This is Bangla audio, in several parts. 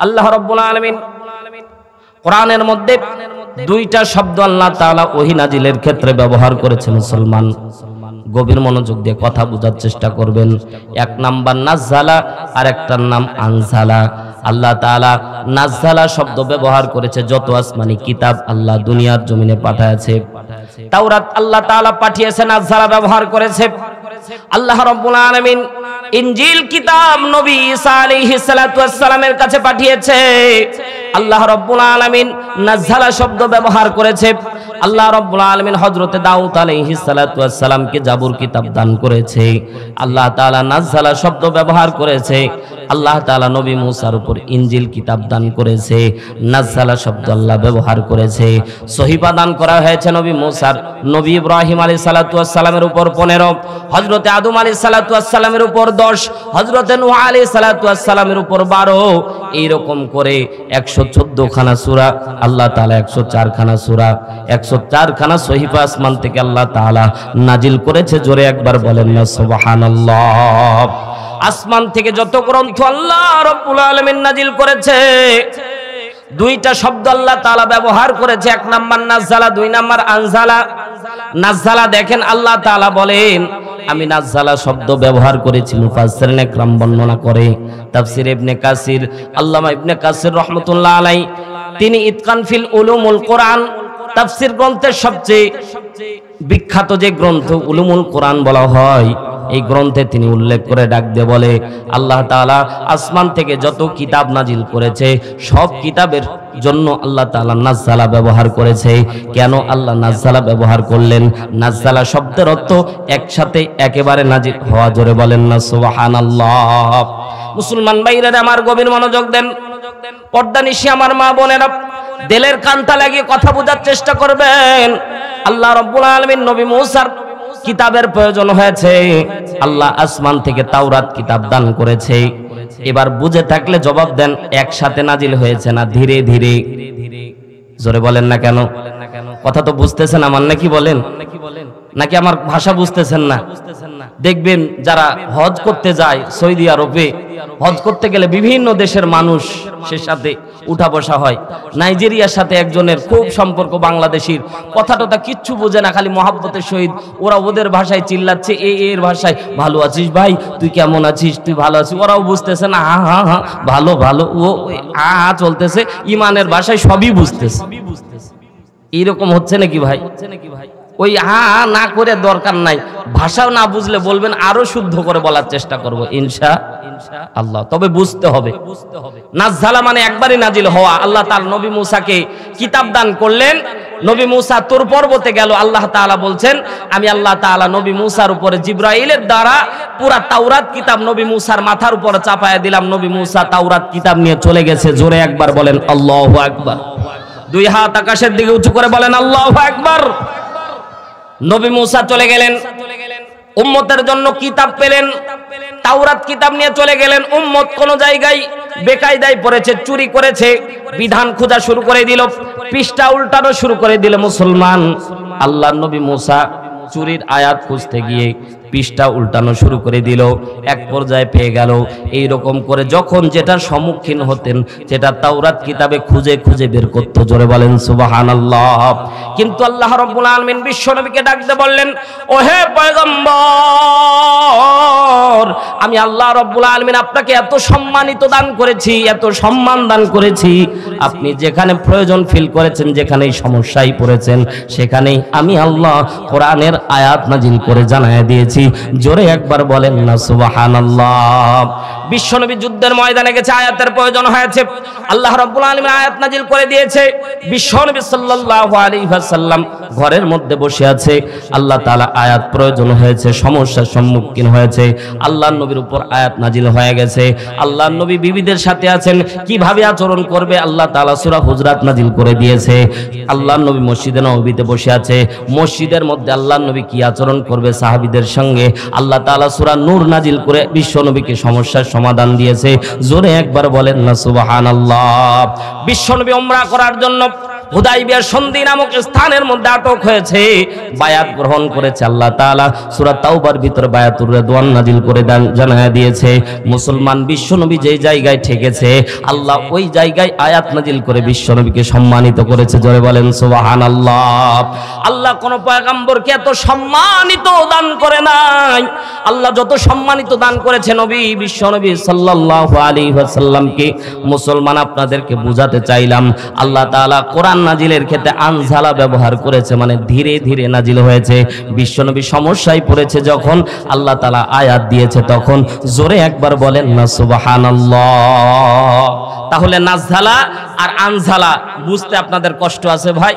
আল্লাহ রাব্বুল আলামিন কোরআনের মধ্যে দুইটা শব্দ আল্লাহ তাআলা ওহী নাজিলের ক্ষেত্রে ব্যবহার করেছেন। মুসলমান গভীর মনোযোগ দিয়ে কথা বোঝার চেষ্টা করবেন। এক নাম্বার নাজ্জালা, আর একটার নাম আনজালা। আল্লাহ তাআলা নাজ্জালা শব্দ ব্যবহার করেছে যত আসমানি কিতাব আল্লাহ দুনিয়ার জমিনে পাঠিয়েছে। তাওরাত আল্লাহ তাআলা পাঠিয়েছে, নাজ্জালা ব্যবহার করেছে। আল্লাহ রাব্বুল আলামিন ইনজিল কিতাব নবী ঈসা আলাইহিস সালাতু ওয়াস সালামের কাছে পাঠিয়েছে। আল্লাহ রাব্বুল আলামিন নাজ্জালা শব্দ ব্যবহার করেছে। আল্লাহ রাব্বুল আলামিন হযরতে দাউদ আলাইহিস সালাতু ওয়াস সালামকে জাবুর কিতাব দান করেছে। আল্লাহ তাআলা নাজ্জালা শব্দ ব্যবহার করেছে। আল্লাহ তাআলা নবী মুসার উপর ইনজিল কিতাব দান করেছে। নাজ্জালা শব্দ আল্লাহ ব্যবহার করেছে। সহিফা দান করা হয়েছে নবী মুসার, নবী ইব্রাহিম আলাইহিস সালাতু ওয়াস সালামের উপর 15, হযরতে আদম আলাইহিস সালাতু ওয়াস সালামের উপর 10, হযরতে নূহ আলাইহিস সালাতু ওয়াস সালামের উপর 12। এইরকম করে 114 খানা সূরা আল্লাহ তাআলা, 104 খানা সূরা, 104 খানা সহিফা আসমান থেকে আল্লাহ তাআলা নাজিল করেছে। জোরে একবার বলেন না সুবহানাল্লাহ। আসমান থেকে যত গ্রন্থ আল্লাহ রাব্বুল আলামিন নাজিল করেছে, দুইটা শব্দ আল্লাহ তাআলা ব্যবহার করেছে। এক নাম্বার নাজ্জালা, দুই নাম্বার আনজালা। নাজ্জালা দেখেন আল্লাহ তাআলা বলেন আমি নাজ্জালা শব্দ ব্যবহার করেছি। মুফাসসিরিন ইকরাম বর্ণনা করে, তাফসীর ইবনে কাসির, আল্লামা ইবনে কাসির রাহমাতুল্লাহ আলাইহি তিনি ইতকান ফিল উলুমুল কোরআন তাফসীর গ্রন্থের সবচেয়ে বিখ্যাত যে গ্রন্থ উলুমুল কোরআন বলা হয়, এই গ্রন্থে তিনি উল্লেখ করে ডাক দিয়ে বলে আল্লাহ তাআলা আসমান থেকে যত কিতাব নাজিল করেছে সব কিতাবের জন্য আল্লাহ তাআলা নাজ্জালা ব্যবহার করেছে। কেন আল্লাহ নাজ্জালা ব্যবহার করলেন? নাজ্জালা শব্দের অর্থ একসাথে একেবারে নাজিল হওয়া। জোরে বলেন না সুবহানাল্লাহ। মুসলমান ভাইরা আমার গভীর মনোযোগ দেন, পর্দানিশি আমার মা বোনেরা দিলের কানটা লাগিয়ে কথা বোঝার চেষ্টা করবেন। আল্লাহ রাব্বুল আলামিন নবী মুসার কিতাবের প্রয়োজন হয়েছে, আল্লাহ আসমান থেকে তাওরাত কিতাব দান করেছে। এবার বুঝে থাকলে জবাব দেন, একসাথে নাজিল হয়েছে না ধীরে ধীরে? জোরে বলেন না কেন? কথা তো বুঝতেছেন আমার, নাকি বলেন? নাকি আমার ভাষা বুঝতেছেন না? দেখবেন যারা হজ করতে যায় সৌদি আরবে, হজ করতে গেলে বিভিন্ন দেশের মানুষ সে সাথে উঠা বসা হয়। নাইজেরিয়ার সাথে একজনের খুব সম্পর্ক, বাংলাদেশির, কথাটা কিচ্ছু বোঝে না, খালি মহাব্বতের সহিত ওরা ওদের ভাষায় চিল্লাচ্ছে, এর ভাষায় ভালো আছিস ভাই, তুই কেমন আছিস, তুই ভালো আছিস। ওরাও বুঝতেছে না, হা হা হা ভালো ভালো, ও হা চলতেছে, ইমানের ভাষায় সবই বুঝতেছে। এইরকম হচ্ছে নাকি ভাই? ওই হা না করে দরকার নাই, ভাষাও না বুঝলে বলবেন, আরো শুদ্ধ করে বলার চেষ্টা করব ইনশাআল্লাহ। তবে বুঝতে হবে নাজ্জালা মানে একবারই নাজিল হওয়া। আল্লাহ তাআলা নবী মুসাকে কিতাব দান করলেন। নবী মুসা তুর পর্বতে গেল, আল্লাহ তাআলা বলছেন আমি আল্লাহ তাআলা নবী মুসার উপরে জিবরাইলের দ্বারা পুরা তাওরাত কিতাব নবী মুসার মাথার উপরে চাপায়া দিলাম। নবী মুসা তাওরাত কিতাব নিয়ে চলে গেছে। জোরে একবার বলেন আল্লাহু আকবার। দুই হাত আকাশের দিকে উঁচু করে বলেন আল্লাহু আকবার। নবী মুসা চলে গেলেন, উম্মতের জন্য কিতাব পেলেন, তাওরাত কিতাব নিয়ে চলে গেলেন। উম্মত কোন জায়গায় বেকায়দায় পড়েছে, চুরি করেছে, বিধান খোঁজা শুরু করে দিল, পৃষ্ঠা উল্টানো শুরু করে দিল। মুসলমান আল্লাহর নবী মুসা চুরির আয়াত খুঁজতে গিয়ে পৃষ্ঠা উল্টানো শুরু করে দিল। এক পর্যায়ে পেয়ে গেল। এইরকম করে যখন যেটার সম্মুখীন হতেন সেটা তাওরাত কিতাবে খুঁজে খুঁজে বের করতে। জোরে বলেন সুবহানাল্লাহ। কিন্তু আল্লাহ রাব্বুল আলামিন বিশ্ব নবীকে ডাকতে বললেন, ওহে পয়গম্বর, আমি আল্লাহ রাব্বুল আলামিন আপনাকে এত সম্মানিত দান করেছি, এত সম্মান দান করেছি, আপনি যেখানে প্রয়োজন ফিল করেছেন, যেখানেই সমস্যায় পড়েছেন, সেখানেই আমি আল্লাহ কোরআনের আয়াত নাজিল করে জানায় দিয়েছি। জোরে একবার বলেন না সুবহানাল্লাহ। বিশ্বনবী যুদ্ধের ময়দানে গেছে, আয়াতের প্রয়োজন হয়েছে, আল্লাহ রাব্বুল আলামিন আয়াত নাজিল করে দিয়েছে। বিশ্বনবী সাল্লাল্লাহু আলাইহি ওয়াসাল্লাম ঘরের মধ্যে বসে আছে, আল্লাহ তাআলা আয়াত প্রয়োজন হয়েছে, সমস্যার সম্মুখীন হয়েছে, আল্লাহর নবীর উপর আয়াত নাজিল হয়ে গেছে। আল্লাহর নবী বিবিদের সাথে আছেন, কিভাবে আচরণ করবে আল্লাহ তাআলা সূরা হুজরাত নাজিল করে দিয়েছে। আল্লাহর নবী মসজিদে নববীতে বসে আছে, মসজিদের মধ্যে আল্লাহর নবী কি আচরণ করবে সাহাবীদের সঙ্গে আল্লাহ তাআলা সূরা নূর নাজিল করে বিশ্ব নবীকে সমস্যার সমাধান দিয়েছে। জোরে একবার বলেন না সুবহানাল্লাহ। বিশ্ব নবী উমরা করার জন্য হুদাইবিয়া সন্ধি নামক স্থানের মধ্যে আটক হয়েছে, বায়াত গ্রহণ করেছে। আল্লাহ তাআলা সূরা তাওবার ভিতরে বায়াতুর রিদওয়ান নাজিল করে জানায়া দিয়েছে, মুসলমান বিশ্বনবী যেই জায়গায় ঠেকেছে আল্লাহ ওই জায়গায় আয়াত নাজিল করে বিশ্বনবীকে সম্মানিত করেছে। জোরে বলেন সুবহানাল্লাহ। আল্লাহ কোন পয়গম্বরকে এত সম্মানিত দান করে নাই। আল্লাহ যত সম্মানিত দান করেছে নবী বিশ্বনবী সাল্লাল্লাহু আলাইহি ওয়াসাল্লামকে। মুসলমান আপনাদেরকে বুঝাতে চাইলাম, আল্লাহ তাআলা কোরআন নাজিলের ক্ষেত্রে আনজালা ব্যবহার করেছে, মানে ধীরে ধীরে নাজিল হয়েছে। বিশ্বনবী সমস্যায় পড়েছে যখন আল্লাহ তাআলা আয়াত দিয়েছে তখন। জোরে একবার বলেন না সুবহানাল্লাহ। তাহলে নাজজালা আর আনজালা বুঝতে আপনাদের কষ্ট আছে ভাই?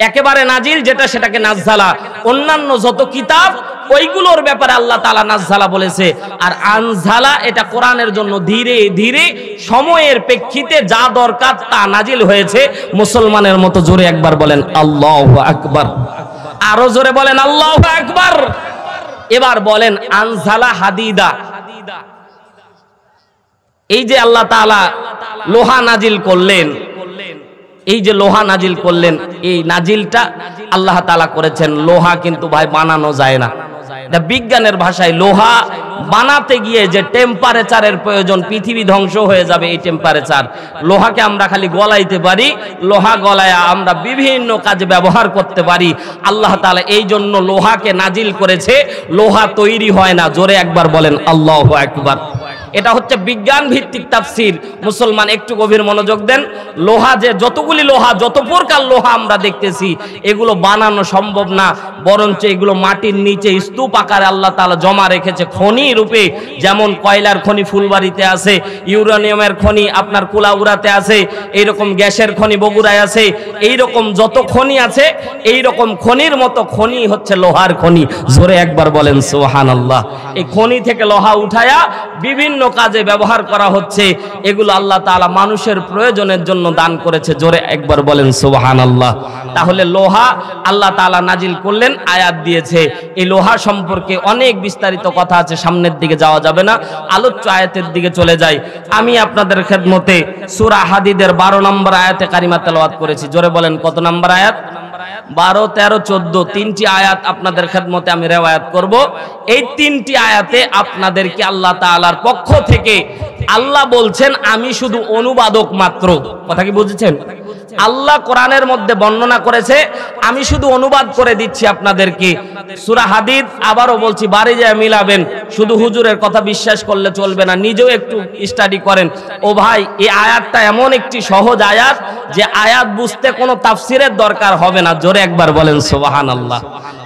একেবারে নাজিল যেটা সেটাকে নাজজালা, অন্যান্য যত কিতাব ওইগুলোর ব্যাপারে আল্লাহ তাআলা নাজজালা বলেছে, আর আনজালা এটা কোরআনের জন্য ধীরে ধীরে সময়ের প্রেক্ষিতে যা দরকার তা নাজিল হয়েছে। মুসলমানের মতো জোরে একবার বলেন আল্লাহু আকবার। আরো জোরে বলেন আল্লাহু আকবার। এবার বলেন আনজালা হাদিদা। এই যে আল্লাহ তাআলা লোহা নাজিল করলেন, এই যে লোহা নাজিল করলেন, এই নাজিলটা আল্লাহ তাআলা করেছেন। লোহা কিন্তু ভাই বানানো যায় না। বিজ্ঞানের ভাষায় লোহা বানাতে গিয়ে যে টেম্পারেচারের প্রয়োজন, পৃথিবী ধ্বংস হয়ে যাবে এই টেম্পারেচার। লোহাকে আমরা খালি গলাইতে পারি, লোহা গলায় আমরা বিভিন্ন কাজে ব্যবহার করতে পারি। আল্লাহ তাআলা এই জন্য লোহাকে নাজিল করেছে, লোহা তৈরি হয় না। জোরে একবার বলেন আল্লাহু আকবার। এটা হচ্ছে বিজ্ঞান ভিত্তিক তাফসীর। মুসলমান একটু গভীর মনোযোগ দেন। লোহা যে যতগুলি লোহা, যত প্রকার লোহা আমরা দেখতেছি, এগুলো বানানো সম্ভব না, বরঞ্চ এগুলো মাটির নিচে স্তূপ আকারে আল্লাহ তাআলা জমা রেখেছে খনি রূপে। যেমন কয়লার খনি ফুলবাড়িতে আছে, ইউরেনিয়ামের খনি আপনার কুলাউড়াতে আছে, এইরকম গ্যাসের খনি বগুড়ায় আছে, এইরকম যত খনি আছে এইরকম খনির মতো খনি হচ্ছে লোহার খনি। জোরে একবার বলেন সুবহানাল্লাহ। এই খনি থেকে লোহা উঠায়া বিভিন্ন কাজে ব্যবহার করা হচ্ছে। এগুলো আল্লাহ তাআলা মানুষের প্রয়োজনের জন্য দান করেছে। জোরে একবার বলেন সুবহানাল্লাহ। তাহলে লোহা আল্লাহ তাআলা নাজিল করলেন, আয়াত দিয়েছে। এই লোহা সম্পর্কে অনেক বিস্তারিত কথা আছে, সামনের দিকে যাওয়া যাবে না, আলোচ্য আয়াতের দিকে চলে যাই। আমি আপনাদের খেদমতে সূরা হাদীদের 12 নম্বর আয়াতে কারিমা তেলাওয়াত করেছি। জোরে বলেন কত নম্বর আয়াত? 12, 13, 14 তিনটি আয়াত আপনাদের খেদমতে আমি রিওয়ায়াত করব। এই তিনটি আয়াতে আপনাদেরকে আল্লাহ তাআলার পক্ষ থেকে আল্লাহ বলছেন আমি শুধু অনুবাদক মাত্র। কথা কি বুঝেছেন? আল্লাহ কোরআনের মধ্যে বর্ণনা করেছে, আমি শুধু অনুবাদ করে দিচ্ছি আপনাদেরকে। সূরা হাদীদ আবারও বলছি, বাড়ি যায় মিলাবেন, শুধু হুজুরের কথা বিশ্বাস করলে চলবে না, নিজেও একটু স্টাডি করেন। ও ভাই, এই আয়াতটা এমন একটি সহজ আয়াত যে আয়াত বুঝতে কোনো তাফসিরের দরকার হবে না। জোরে একবার বলেন সুবহানাল্লাহ।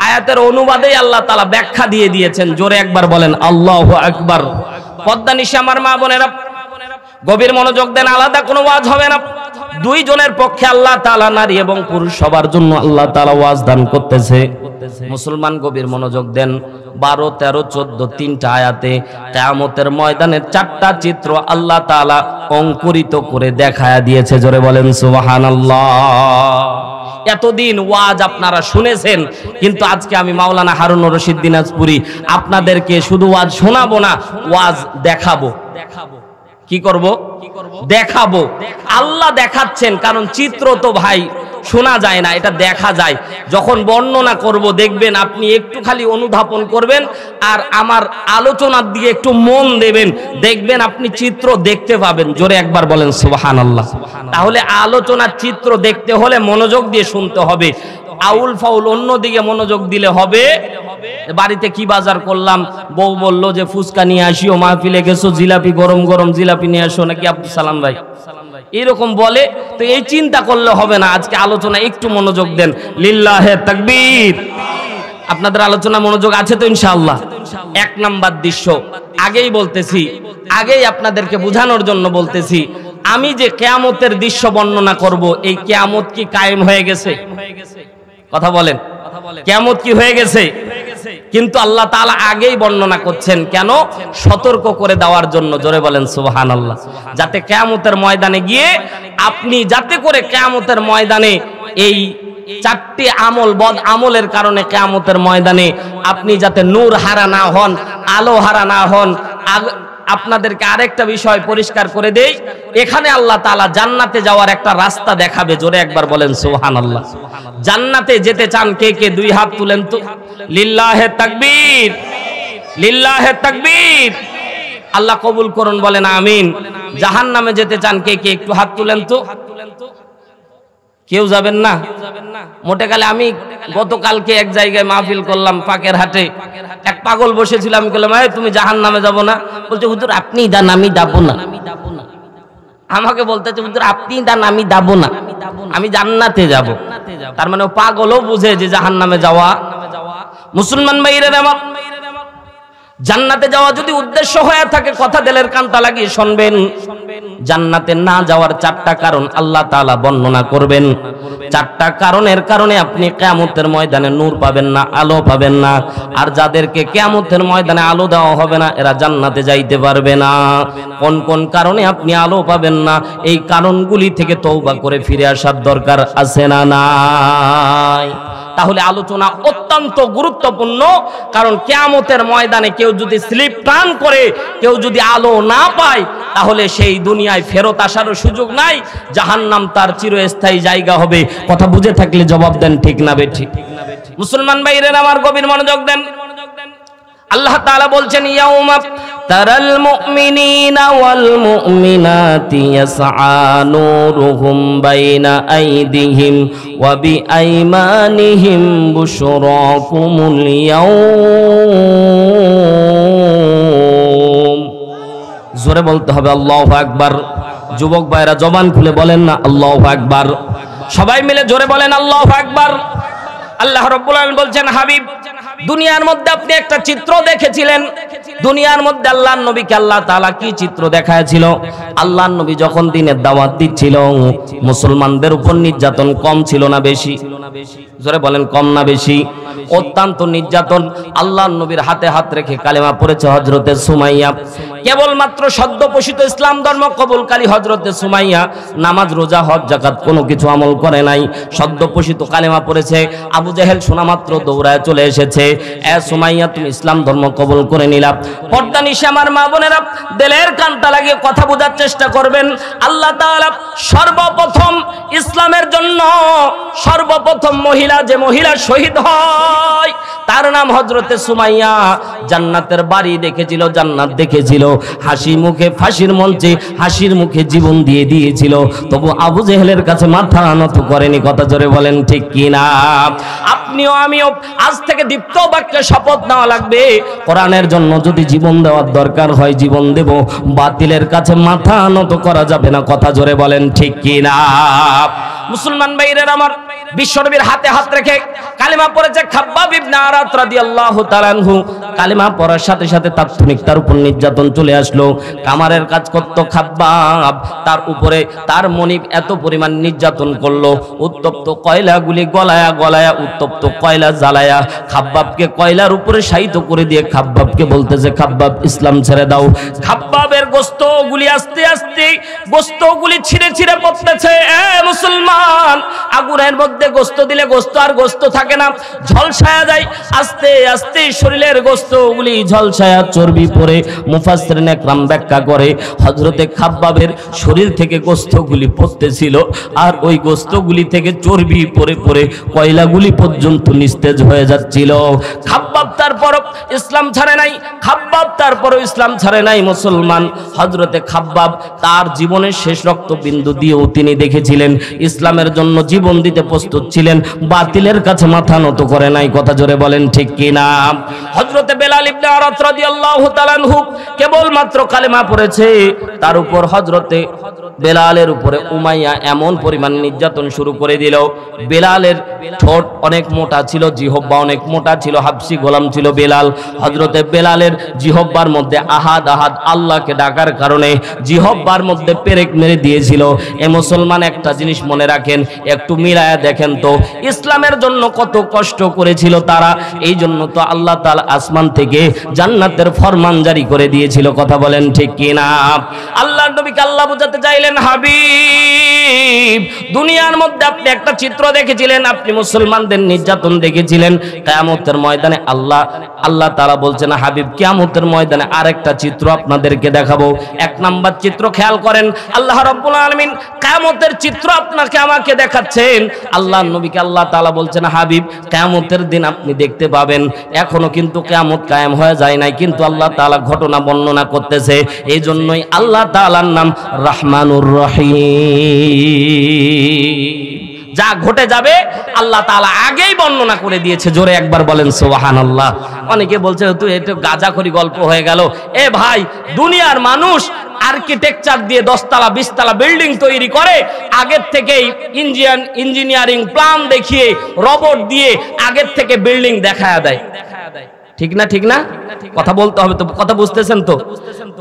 আয়াতের অনুবাদেই আল্লাহ তাআলা ব্যাখ্যা দিয়ে দিয়েছেন। জোরে একবার বলেন আল্লাহু আকবার। পদ্মা নিশি আমার মা বোনেরা গভীর মনোযোগ দেন, আলাদা কোনো ওয়াজ হবে না। দুইজনের পক্ষে আল্লাহ তাআলা, নারী এবং পুরুষ সবার জন্য আল্লাহ তাআলা ওয়াজ দান করতেছে। মুসলমান গভীর মনোযোগ দেন। 12, 13, 14 তিনটা আয়াতে কিয়ামতের ময়দানের 4টা চিত্র আল্লাহ তাআলা অঙ্কুরিত করে দেখায়া দিয়েছে। জোরে বলেন সুবহানাল্লাহ। এতদিন ওয়াজ আপনারা শুনেছেন, কিন্তু আজকে আমি মাওলানা হারুনুর রশিদ দিনাজপুরি আপনাদেরকে শুধু ওয়াজ শোনাবো না, ওয়াজ দেখাবো। কি করব? দেখাবো। আল্লাহ দেখাচ্ছেন, কারণ চিত্র তো ভাই শোনা যায় না, এটা দেখা যায়। যখন বর্ণনা করব দেখবেন আপনি একটু খালি অনুধাবন করবেন আর আমার আলোচনার দিকে একটু মন দেবেন, দেখবেন আপনি চিত্র দেখতে পাবেন। জোরে একবার বলেন সুবহানাল্লাহ। তাহলে আলোচনার চিত্র দেখতে হলে মনোযোগ দিয়ে শুনতে হবে। আউল ফাউল অন্যদিকে মনোযোগ দিলে হবে। বাড়িতে কি বাজার করলাম, বউ বলল যে ফুচকা নিয়ে আসিও, মাহফিলে গেছো জিলাপি, গরম গরম জিলাপি নিয়ে আসো, নাকি আব্দুল সালাম ভাই এরকম বলে, তো এই চিন্তা করলে হবে না। আজকে আলোচনা একটু মনোযোগ দেন। লিল্লাহে তাকবীর। আপনাদের আলোচনা মনোযোগ আছে তো ইনশাআল্লাহ? 1 নাম্বার দৃশ্য আগেই বলতেছি, আগেই আপনাদেরকে বোঝানোর জন্য বলতেছি, আমি যে কিয়ামতের দৃশ্য বর্ণনা করব, এই কিয়ামত কি কায়েম হয়ে গেছে? কথা বলেন, কিয়ামত কি হয়ে গেছে? কিন্তু আল্লাহ তাআলা আগেই বর্ণনা করছেন, কেন? সতর্ক করে দেওয়ার জন্য। জোরে বলেন সুবহানাল্লাহ। যাতে কিয়ামতের ময়দানে গিয়ে আপনি, যাতে করে কিয়ামতের ময়দানে এই 4টি আমল, বদ আমলের কারণে কিয়ামতের ময়দানে আপনি যাতে নূর হারা না হন, আলো হারা না হন, আপনাদেরকে আরেকটা বিষয় পরিষ্কার করে দেই, এখানে আল্লাহ তাআলা জান্নাতে যাওয়ার একটা রাস্তা দেখাবে। জোরে একবার বলেন সুবহানাল্লাহ। জান্নাতে যেতে চান কে কে? দুই হাত তুলেন তো। লিল্লাহে তাকবীর, লিল্লাহে তাকবীর। আল্লাহ কবুল করুন, বলেন আমিন। জাহান্নামে যেতে চান কে কে? একটু হাত তুলেন তো। কেউ যাবেন না? মোটে গেলে আমি গতকালকে এক জায়গায় মাহফিল করলাম পাকের হাটে, এক পাগল বসেছিল। আমি বললাম, এই তুমি জাহান্নামে যাব না? বলছে, হুজুর আপনি দান, আমি যাব না। আমাকে বলতেছে, হুজুর আপনি দান, আমি যাব না, আমি জান্নাতে যাব। তার মানে ও পাগলও বুঝে যে জাহান্নামে যাওয়া। মুসলমান ভাইরা আমার, জান্নাতে যাওয়া যদি উদ্দেশ্য হয়ে থাকে, কথা দিলের কানটা লাগিয়ে শুনবেন। জান্নাতে না যাওয়ার চারটা কারণ আল্লাহ তাআলা বর্ণনা করবেন। চারটা কারণের কারণে আপনি কিয়ামতের ময়দানে নূর পাবেন না, আলো পাবেন না। আর যাদেরকে কিয়ামতের ময়দানে আলো দেওয়া হবে না, এরা জান্নাতে যাইতে পারবে না। কোন কোন কারণে আপনি আলো পাবেন না, এই কারণগুলি থেকে তওবা করে ফিরে আসার দরকার আছে না নাই? তাহলে আলোচনা অত্যন্ত গুরুত্বপূর্ণ। কারণ কিয়ামতের ময়দানে কেউ যদি স্লিপ টান করে, কেউ যদি আলো না পায়, তাহলে সেই দুনিয়ায় ফেরত আসারও সুযোগ নাই। জাহান্নাম তার চিরস্থায়ী জায়গা হবে। কথা বুঝে থাকলে জবাব দেন, ঠিক না বেঠিক? মুসলমান ভাইরা আমার, গভীর মনোযোগ দেন। আল্লাহ তাআলা বলছেন, ইয়াউমা তারাল মুমিনিনা ওয়াল মুমিনাতি ইয়াসআ নূরুহুম বাইনা আইদিহিম ওয়া বিআইমানিহিম বুশরাকুমুল ইয়াউম। জোরে বলতে হবে আল্লাহু আকবার। যুবক ভাইরা জবান খুলে বলেন না আল্লাহু আকবার। সবাই মিলে জোরে বলেন আল্লাহু আকবার। আল্লাহ রাব্বুল আলামিন বলছেন, হাবিব, দুনিয়ার মধ্যে আপনি একটা চিত্র দেখেছিলেন। দুনিয়ার মধ্যে আল্লাহর নবীকে আল্লাহ তাআলা কি চিত্র দেখাইছিল? আল্লাহর নবী যখন দিনের দাওয়াত দিচ্ছিল, মুসলমানদের উপর নির্যাতন কম ছিল না বেশি? জোরে বলেন, কম না বেশি? অত্যন্ত নির্যাতন। আল্লাহর নবীর হাতে হাত রেখে কালেমা পড়েছে হযরতে সুমাইয়া। কেবলমাত্র সদ্য পোষিত ইসলাম ধর্ম কবুলকারী হযরতে সুমাইয়া নামাজ, রোজা, হজ, যাকাত কোনো কিছু আমল করে নাই। সদ্য পোষিত কালেমা পড়েছে। আবু জেহেল শোনা মাত্র দৌড়ায় চলে এসেছে, এ সুমাইয়া তুমি ইসলাম ধর্ম কবুল করে নিলা। পর্দা নিশে আমার মা বোনেরা, দিলের কানটা লাগিয়ে কথা বোঝার চেষ্টা করবেন। আল্লাহ তাআলা সর্বপ্রথম ইসলামের জন্য সর্বপ্রথম মহিলা, যে মহিলা শহীদ হয়, তার নাম হযরতে সুমাইয়া। জান্নাতের বাড়ি দেখেছিল, জান্নাত দেখেছিল, হাসি মুখে ফাঁসির মঞ্চে হাসির মুখে জীবন দিয়ে দিয়েছিল। তবু আবু জেহেলের কাছে মাথা নত করেনি। কথা জোরে বলেন, ঠিক কিনা? আপনিও আমিও আজ থেকে দীপ্ত বাক্যে শপথ নেওয়া লাগবে, কোরআনের জন্য যদি জীবন দেওয়ার দরকার হয় জীবন দেব, বাতিলের কাছে মাথা নত করা যাবে না। কথা জোরে বলেন, ঠিক কিনা? মুসলমান ভাইরা আমার, বিশ্বনবীর হাতে হাত রেখে কালিমা পড়েছে খাব্বাব ইবনে আরাত রাদিয়াল্লাহু তাআলা আনহু। কালিমা পড়ার সাথে সাথে তাৎক্ষণিক তার উপর নির্যাতন চলে আসলো। কামারের কাজ করত খাব্বাব, তার উপরে তার মনিব এত পরিমাণ নির্যাতন করলো, উত্তপ্ত কয়লাগুলি গলায়া গলায়া উত্তপ্ত কয়লা জ্বালায়া খাব্বাবকে কয়লার উপরে শায়িত করে দিয়ে খাব্বাবকে বলতেছে, খাব্বাব ইসলাম ছেড়ে দাও। খাব্বাবের গোশতগুলি আস্তে আস্তে গোশতগুলি ছিঁড়ে ছিঁড়ে পড়তেছে। এ মুসলমান, আগুনের মধ্যে গোশত দিলে গোশত আর গোশত থাকে না, ঝলসায়া যায়। আস্তে আস্তে শরীরের গোশতগুলি ঝলসায়া চর্বি পড়ে। মুফাসসিরিন একরাম ব্যাখ্যা করে, হযরতে খাব্বাবের শরীর থেকে গোশতগুলি পড়তেছিল, আর ওই গোশতগুলি থেকে চর্বি পড়ে পড়ে কয়লাগুলি পর্যন্ত নিস্তেজ হয়ে যাচ্ছিল। খাব্বাব তারপর ইসলাম ছাড়ে নাই, খাব্বাব তারপর ইসলাম ছাড়ে নাই। মুসলমান, হযরতে খাব্বাব তার জীবনের শেষ রক্তবিন্দু দিয়েও তিনি দেখেছিলেন ইসলামের জন্য জীবন দিতে প্রস্তুত ছিলেন, বাতিলের কাছে মাথা নত করে নাই। কথা জোরে বলেন, ঠিক কিনা? হযরতে বেলাল ইবনে আরাত রাদিয়াল্লাহু তাআলা আনহু কেবলমাত্র কালেমা পড়েছে, তার উপর হযরতে বেলালের উপরে উমাইয়া এমন পরিমাণ নির্যাতন শুরু করে দিল। বেলালের ঠোঁট অনেক মোটা ছিল, জিহব্বা অনেক মোটা ছিল, হাবশি গোলাম ছিল বেলাল। হযরতে বেলালের জিহব্বার মধ্যে আহাদ আহাদ আল্লাহকে ডাকার কারণে জিহব্বার মধ্যে পেরেক মেরে দিয়েছিল। এ মুসলমান, একটা জিনিস মনে রাখেন, একটু মিলায়া দেখেন তো, ইসলামের জন্য কত কষ্ট করেছিল তারা। এই জন্য তো আল্লাহ তাআলা আসমান থেকে জান্নাতের ফরমান জারি করে দিয়েছিল। কথা বলেন, ঠিক কিনা? আল্লাহর নবীকে আল্লাহ বুঝাতে চাইলেন, হাবিব হাবিব, দুনিয়ার মধ্যে আপনি একটা চিত্র দেখেছিলেন, আপনি মুসলমানদের নির্যাতন দেখেছিলেন। কিয়ামতের ময়দানে আল্লাহ তাআলা বলছেন, হাবিব কিয়ামতের ময়দানে আরেকটা চিত্র আপনাদেরকে দেখাবো। এক নাম্বার চিত্র খেয়াল করেন, আল্লাহ রাব্বুল আলামিন কিয়ামতের চিত্র আপনাকে আমাকে দেখাচ্ছেন। আল্লাহর নবীকে আল্লাহ তাআলা বলছেন, হাবিব কিয়ামতের দিন আপনি দেখতে পাবেন। এখনো কিন্তু কিয়ামত কায়েম হয়ে যায় নাই, কিন্তু আল্লাহ তাআলা ঘটনা বর্ণনা করতেছে। এই জন্যই আল্লাহ তাআলার নাম রহমানুর রহিম। যা ঘটে যাবে আল্লাহ তাআলা আগেই বর্ণনা করে দিয়েছে। জোরে একবার বলেন সুবহানাল্লাহ। অনেকে বলছে তুই এটা গাঁজাখড়ি গল্প হয়ে গেল। এ ভাই, দুনিয়ার মানুষ আর্কিটেকচার দিয়ে 10 তলা 20 তলা বিল্ডিং তৈরি করে, আগের থেকেই ইঞ্জিনিয়ারিং প্ল্যান দেখিয়ে রোবট দিয়ে আগের থেকে বিল্ডিং দেখায়া দেয়। ঠিক না? ঠিক না? কথা বলতে হবে তো, কথা বুঝতেছেন তো?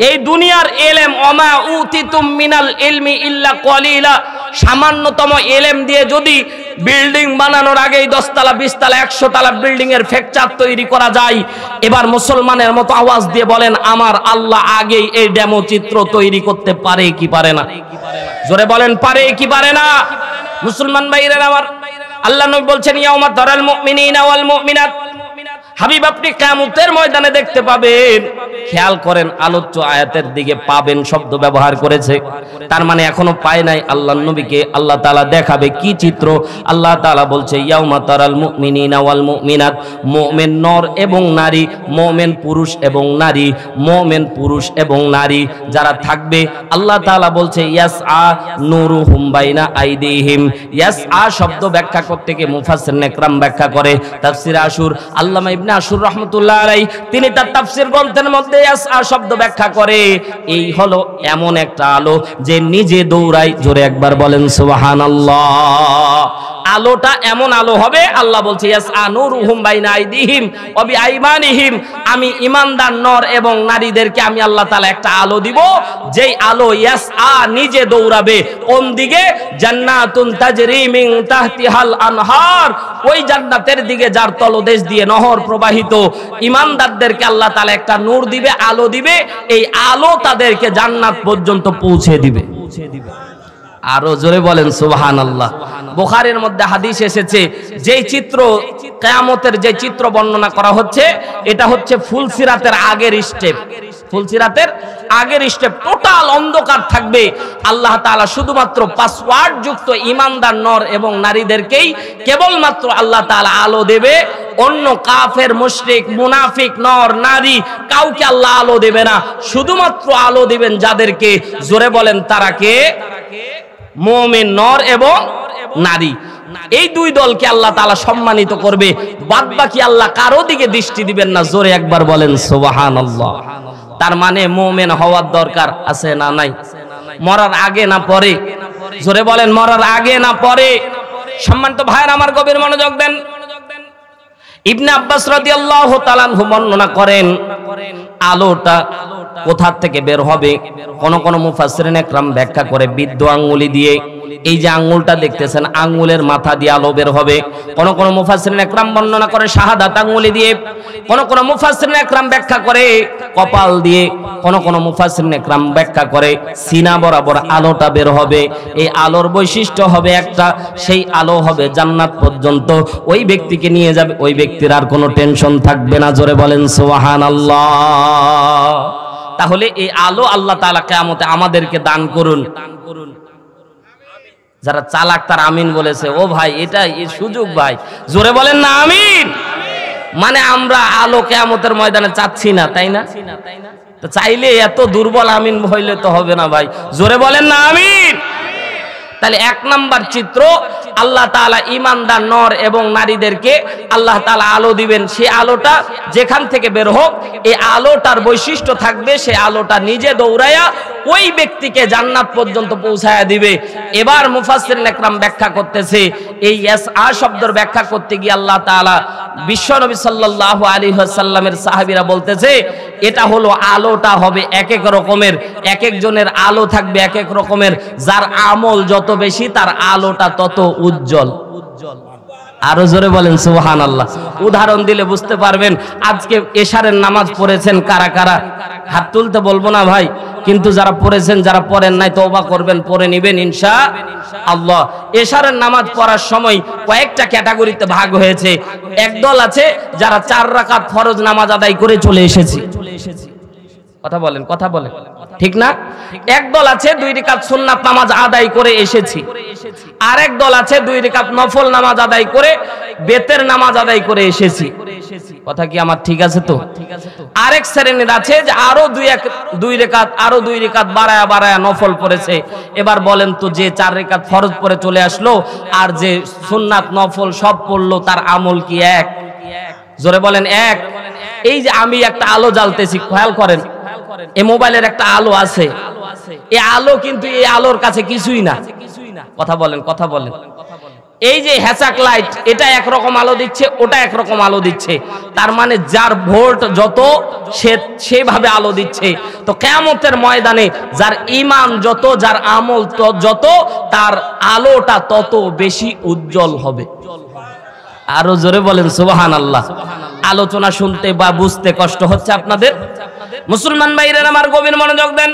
এই দুনিয়ার ইলম, ওমা উতিতুম মিনাল ইলমি ইল্লা কলিলা, সামান্যতম ইলম দিয়ে যদি বিল্ডিং বানানোর আগেই 10 তলা 20 তলা 100 তলা বিল্ডিং এর ফ্যাকচার তৈরি করা যায়, এবার মুসলমানের মতো আওয়াজ দিয়ে বলেন, আমার আল্লাহ আগেই এই ডেমো চিত্র তৈরি করতে পারে কি পারে না? জোরে বলেন, পারে কি পারে না? মুসলমান ভাইরা আমার, আল্লাহ নবী বলছেন, ইয়াউমা তারাল মুমিনিনা ওয়াল মুমিনাত, হাবিব আপনি কিয়ামতের ময়দানে দেখতে পাবেন। খেয়াল করেন, আলোচ্য আয়াতের দিকে পাবেন শব্দ ব্যবহার করেছে, তার মানে এখনো পায় নাই। আল্লাহর নবীকে আল্লাহ তাআলা দেখাবে কি চিত্র। আল্লাহ তাআলা বলছে, ইয়াউমা তারাল মুমিনিনা ওয়াল মুমিনাত, মুমিন নর এবং নারী, মুমিন পুরুষ এবং নারী, মুমিন পুরুষ এবং নারী যারা থাকবে, আল্লাহ তাআলা বলছে, ইয়াসআ নূরুহুম বাইনা আইদিহিম। ইয়াসআ শব্দ ব্যাখ্যা করতে গিয়ে মুফাসসিরিন ইকরাম ব্যাখ্যা করে তাফসীর আশুর আল্লামা ইবনে আশুর রাহমাতুল্লাহ আলাইহি, তিনি তার তাফসীর গ্রন্থের মধ্যে ইয়াসআ শব্দ ব্যাখ্যা করে, এই হলো এমন একটা আলো যে নিজে দৌড়ায়। জোরে একবার বলেন সুবহানাল্লাহ। আলোটা এমন আলো হবে, আল্লাহ বলছে, ইয়াসআ নূরুহুম বাইনা আইদিহিম ওয়া বিআইমানিহিম, আমি ঈমানদার নর এবং নারীদেরকে আমি আল্লাহ তাআলা একটা আলো দিব, যেই আলো ইয়াসআ নিজে দৌড়াবে কোন দিকে? জান্নাতুন তাজরি মিন তাহতিহাল আনহার, ওই জান্নাতের দিকে যার তলদেশ দিয়ে নহর প্রবাহিত। ঈমানদারদেরকে আল্লাহ তাআলা একটা নূর দিবে, আলো দিবে, এই আলো তাদেরকে জান্নাত পর্যন্ত পৌঁছে দিবে। আরো জোরে বলেন সুবহানাল্লাহ। বুখারীর মধ্যে হাদিস এসেছে, যেই চিত্র কিয়ামতের যে চিত্র বর্ণনা করা হচ্ছে, এটা হচ্ছে ফুলসিরাতের আগের স্টেপ। ফুলসিরাতের আগের স্টেপ টোটাল অন্ধকার থাকবে। আল্লাহ তাআলা শুধুমাত্র পাসওয়ার্ড যুক্ত ঈমানদার নর এবং নারীদেরকেই কেবলমাত্র আল্লাহ তাআলা আলো দেবে। অন্য কাফের, মুশরিক, মুনাফিক, নর নারী কাউকে আল্লাহ আলো দেবে না। শুধুমাত্র আলো দিবেন যাদেরকে, জোরে বলেন তারা কে? মুমিন নর এবং নারী। এই দুই দলকে আল্লাহ তাআলা সম্মানিত করবে, বাদ বাকি আল্লাহ কারো দিকে দৃষ্টি দিবেন না। জোরে একবার বলেন সুবহানাল্লাহ। তার মানে মুমিন হওয়ার দরকার আছে না নাই? মরার আগে না পরে? জোরে বলেন, মরার আগে না পরে? সম্মানিত ভাইরা আমার, গভীর মনোযোগ দেন। ইবনে আব্বাস রাদিয়াল্লাহু তাআলা আনহু বর্ণনা করেন, আলোটা কোথা থেকে বের হবে? কোন মুফাসসিরিন ইকরাম ব্যাখ্যা করে বৃদ্ধ আঙ্গুলি দিয়ে। এই যে আঙ্গুলটা দেখতেছেন, আঙ্গুলের মাথা দিয়ে আলো বের হবে। কোন মুফাসসিরিন ইকরাম বর্ণনা করে শাহাদাত আঙ্গুলি দিয়ে। কোন মুফাসসিরিন ইকরাম ব্যাখ্যা করে কপাল দিয়ে। কোন মুফাসসিরিন ইকরাম ব্যাখ্যা করে সিনা বরাবর আলোটা বের হবে। এই আলোর বৈশিষ্ট্য হবে একটা, সেই আলো হবে জান্নাত পর্যন্ত, ওই ব্যক্তিকে নিয়ে যাবে, ওই ব্যক্তির আর কোনো টেনশন থাকবে না। জোরে বলেন সুবহানাল্লাহ। তাহলে এই আলো আল্লাহ তাআলা কিয়ামতে আমাদেরকে দান করুন। যারা চালাক তারা আমিন বলেছে। ও ভাই, এটা এই সুযোগ ভাই, জোরে বলেন না আমিন। মানে আমরা আলো কিয়ামতের ময়দানে চাচ্ছি না, তাই না? তো চাইলে এত দুর্বল আমিন হইলে তো হবে না ভাই, জোরে বলেন না আমিন। তাহলে এক নাম্বার চিত্র, আল্লাহ তাআলা ঈমানদার নর এবং নারীদেরকে আল্লাহ তাআলা আলো দিবেন। সেই আলোটা যেখান থেকে বের হোক, এই আলোটার বৈশিষ্ট্য থাকবে, সেই আলোটা নিজে দৌড়ায়া ওই ব্যক্তিকে জান্নাত পর্যন্ত পৌঁছায়া দিবে। এবার মুফাসসিরিন ইকরাম ব্যাখ্যা করতেছে, এই ইয়াসআ শব্দের ব্যাখ্যা করতে গিয়ে আল্লাহ তাআলা বিশ্বনবী সাল্লাল্লাহু আলাইহি ওয়াসাল্লামের সাহাবীরা বলতেছে, এটা হলো আলোটা হবে এক এক রকমের, এক একজনের আলো থাকবে এক এক রকমের। যার আমল যত বেশি তার আলোটা তত উজ্জ্বল। আরো জোরে বলেন সুবহানাল্লাহ। উদাহরণ দিলে বুঝতে পারবেন। আজকে এশারের নামাজ পড়েছেন কারা কারা? হাত তুলতে বলবো না ভাই, কিন্তু যারা পড়েছেন, যারা পড়েন নাই তওবা করবেন, পড়ে নেবেন ইনশাআল্লাহ। এশারের নামাজ পড়ার সময় কয়েকটা ক্যাটাগরিতে ভাগ হয়েছে। একদল আছে যারা 4 রাকাত ফরজ নামাজ আদায় করে চলে এসেছি। কথা বলেন, কথা বলেন, ঠিক না? একদল আছে 2 রাকাত সুন্নাত নামাজ আদায় করে এসেছি। আর এক দল আছে 2 রাকাত নফল নামাজ আদায় করে বেতের নামাজ আদায় করে এসেছি। কথা কি আমার ঠিক আছে তো? আরেক শ্রেণীর আছে যে আরো 2 রাকাত বাড়ায়া নফল পড়েছে। এবার বলেন তো, যে 4 রাকাত ফরজ পড়ে চলে আসলো আর যে সুন্নাত নফল সব পড়লো, তার আমল কি এক? জোরে বলেন এক। এই যে আমি একটা আলো জ্বালতেছি, খেয়াল করেন, এই মোবাইলের একটা আলো আছে, এই আলো কিন্তু এই আলোর কাছে কিছুই না। কথা বলেন, কথা বলেন। এই যে হ্যাচাক লাইট, এটা একরকম আলো দিচ্ছে, ওটা একরকম আলো দিচ্ছে। তার মানে যার ভোল্ট যত সে সেভাবে আলো দিচ্ছে। তো কিয়ামতের ময়দানে যার ঈমান যত, যার আমল যত, তার আলোটা তত বেশি উজ্জ্বল হবে। আরো জোরে বলেন সুবহানাল্লাহ। আলোচনা শুনতে বা বুঝতে কষ্ট হচ্ছে আপনাদের? মুসলমান ভাইরা আমার, গভীর মনোযোগ দেন।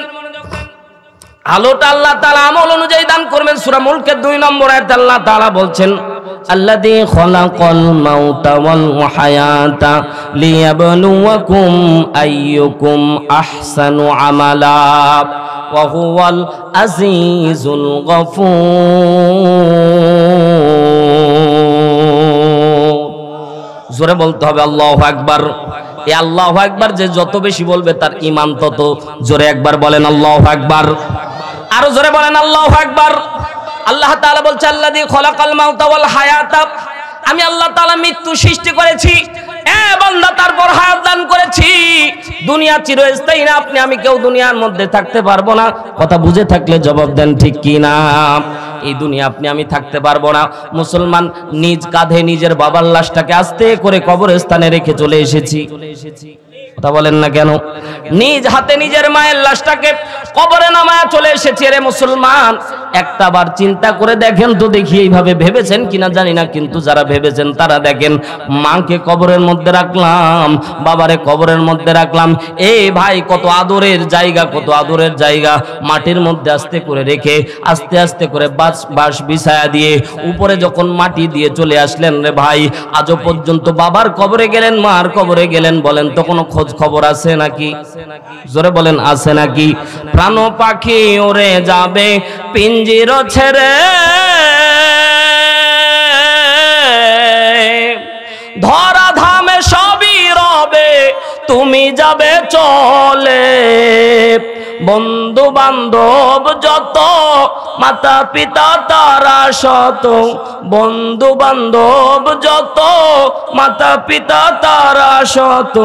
আলোটা আল্লাহ তাআলা আমল অনুযায়ী দান করবেন। সূরা মুলকের 2 নম্বর আয়াতে আল্লাহ তাআলা বলছেন, আল্লাযী খালাকাল মাউতা ওয়াল হায়াতা লিয়াবলুয়াকুম আইয়ুকুম আহসানু আমালা ওয়া হুয়াল আজিজুল গফুর। জোরে বলতে হবে আল্লাহু আকবার। এই আল্লাহু আকবার যে যত বেশি বলবে তার ঈমান তত। জোরে একবার বলেন আল্লাহু আকবার। আরো জোরে বলেন আল্লাহু আকবার। আল্লাহ তাআলা বলছে, আল্লাযী খালাকাল মাউতা ওয়াল হায়াতা, আমি আল্লাহ তাআলা মৃত্যু সৃষ্টি করেছি, বান্দা তারপর হায়াত দান করেছি। দুনিয়া চিরস্থায়ী না, আপনি আমি কেউ দুনিয়ার মধ্যে থাকতে পারবো না। কথা বুঝে থাকলে জবাব দেন ঠিক কি না। এই দুনিয়া আপনি আমি থাকতে পারবো না। মুসলমান নিজ কাঁধে নিজের বাবার লাশটাকে আস্তে করে কবরস্থানে রেখে চলে এসেছি। কথা বলেন না কেন? নিজ হাতে নিজের মায়ের লাশটাকে কবরে নামায়া চলে এসেছি। রে মুসলমান, একটা বার চিন্তা করে দেখেন তো দেখি, এইভাবে ভেবেছেন কিনা জানি না, কিন্তু যারা ভেবেছেন তারা দেখেন, মাকে কবরের মধ্যে রাখলাম, বাবারে কবরের মধ্যে রাখলাম। এই ভাই, কত আদরের জায়গা, কত আদরের জায়গা। মাটির মধ্যে আস্তে করে রেখে আস্তে আস্তে করে বাঁশ বিছায়া দিয়ে উপরে যখন মাটি দিয়ে চলে আসলেন, রে ভাই, আজও পর্যন্ত বাবার কবরে গেলেন, মার কবরে গেলেন, বলেন তো কোনো খোঁজ খবর আছে নাকি? জোরে বলেন আছে নাকি? প্রাণ পাখি উড়ে যাবে পিঞ্জির ছেড়ে, ধরা ধামে সবই রবে, তুমি যাবে চলে। বন্ধু বান্ধব যত, মাতা পিতা তারা শত, বন্ধু বান্ধব যত, মাতা পিতা তারা শত,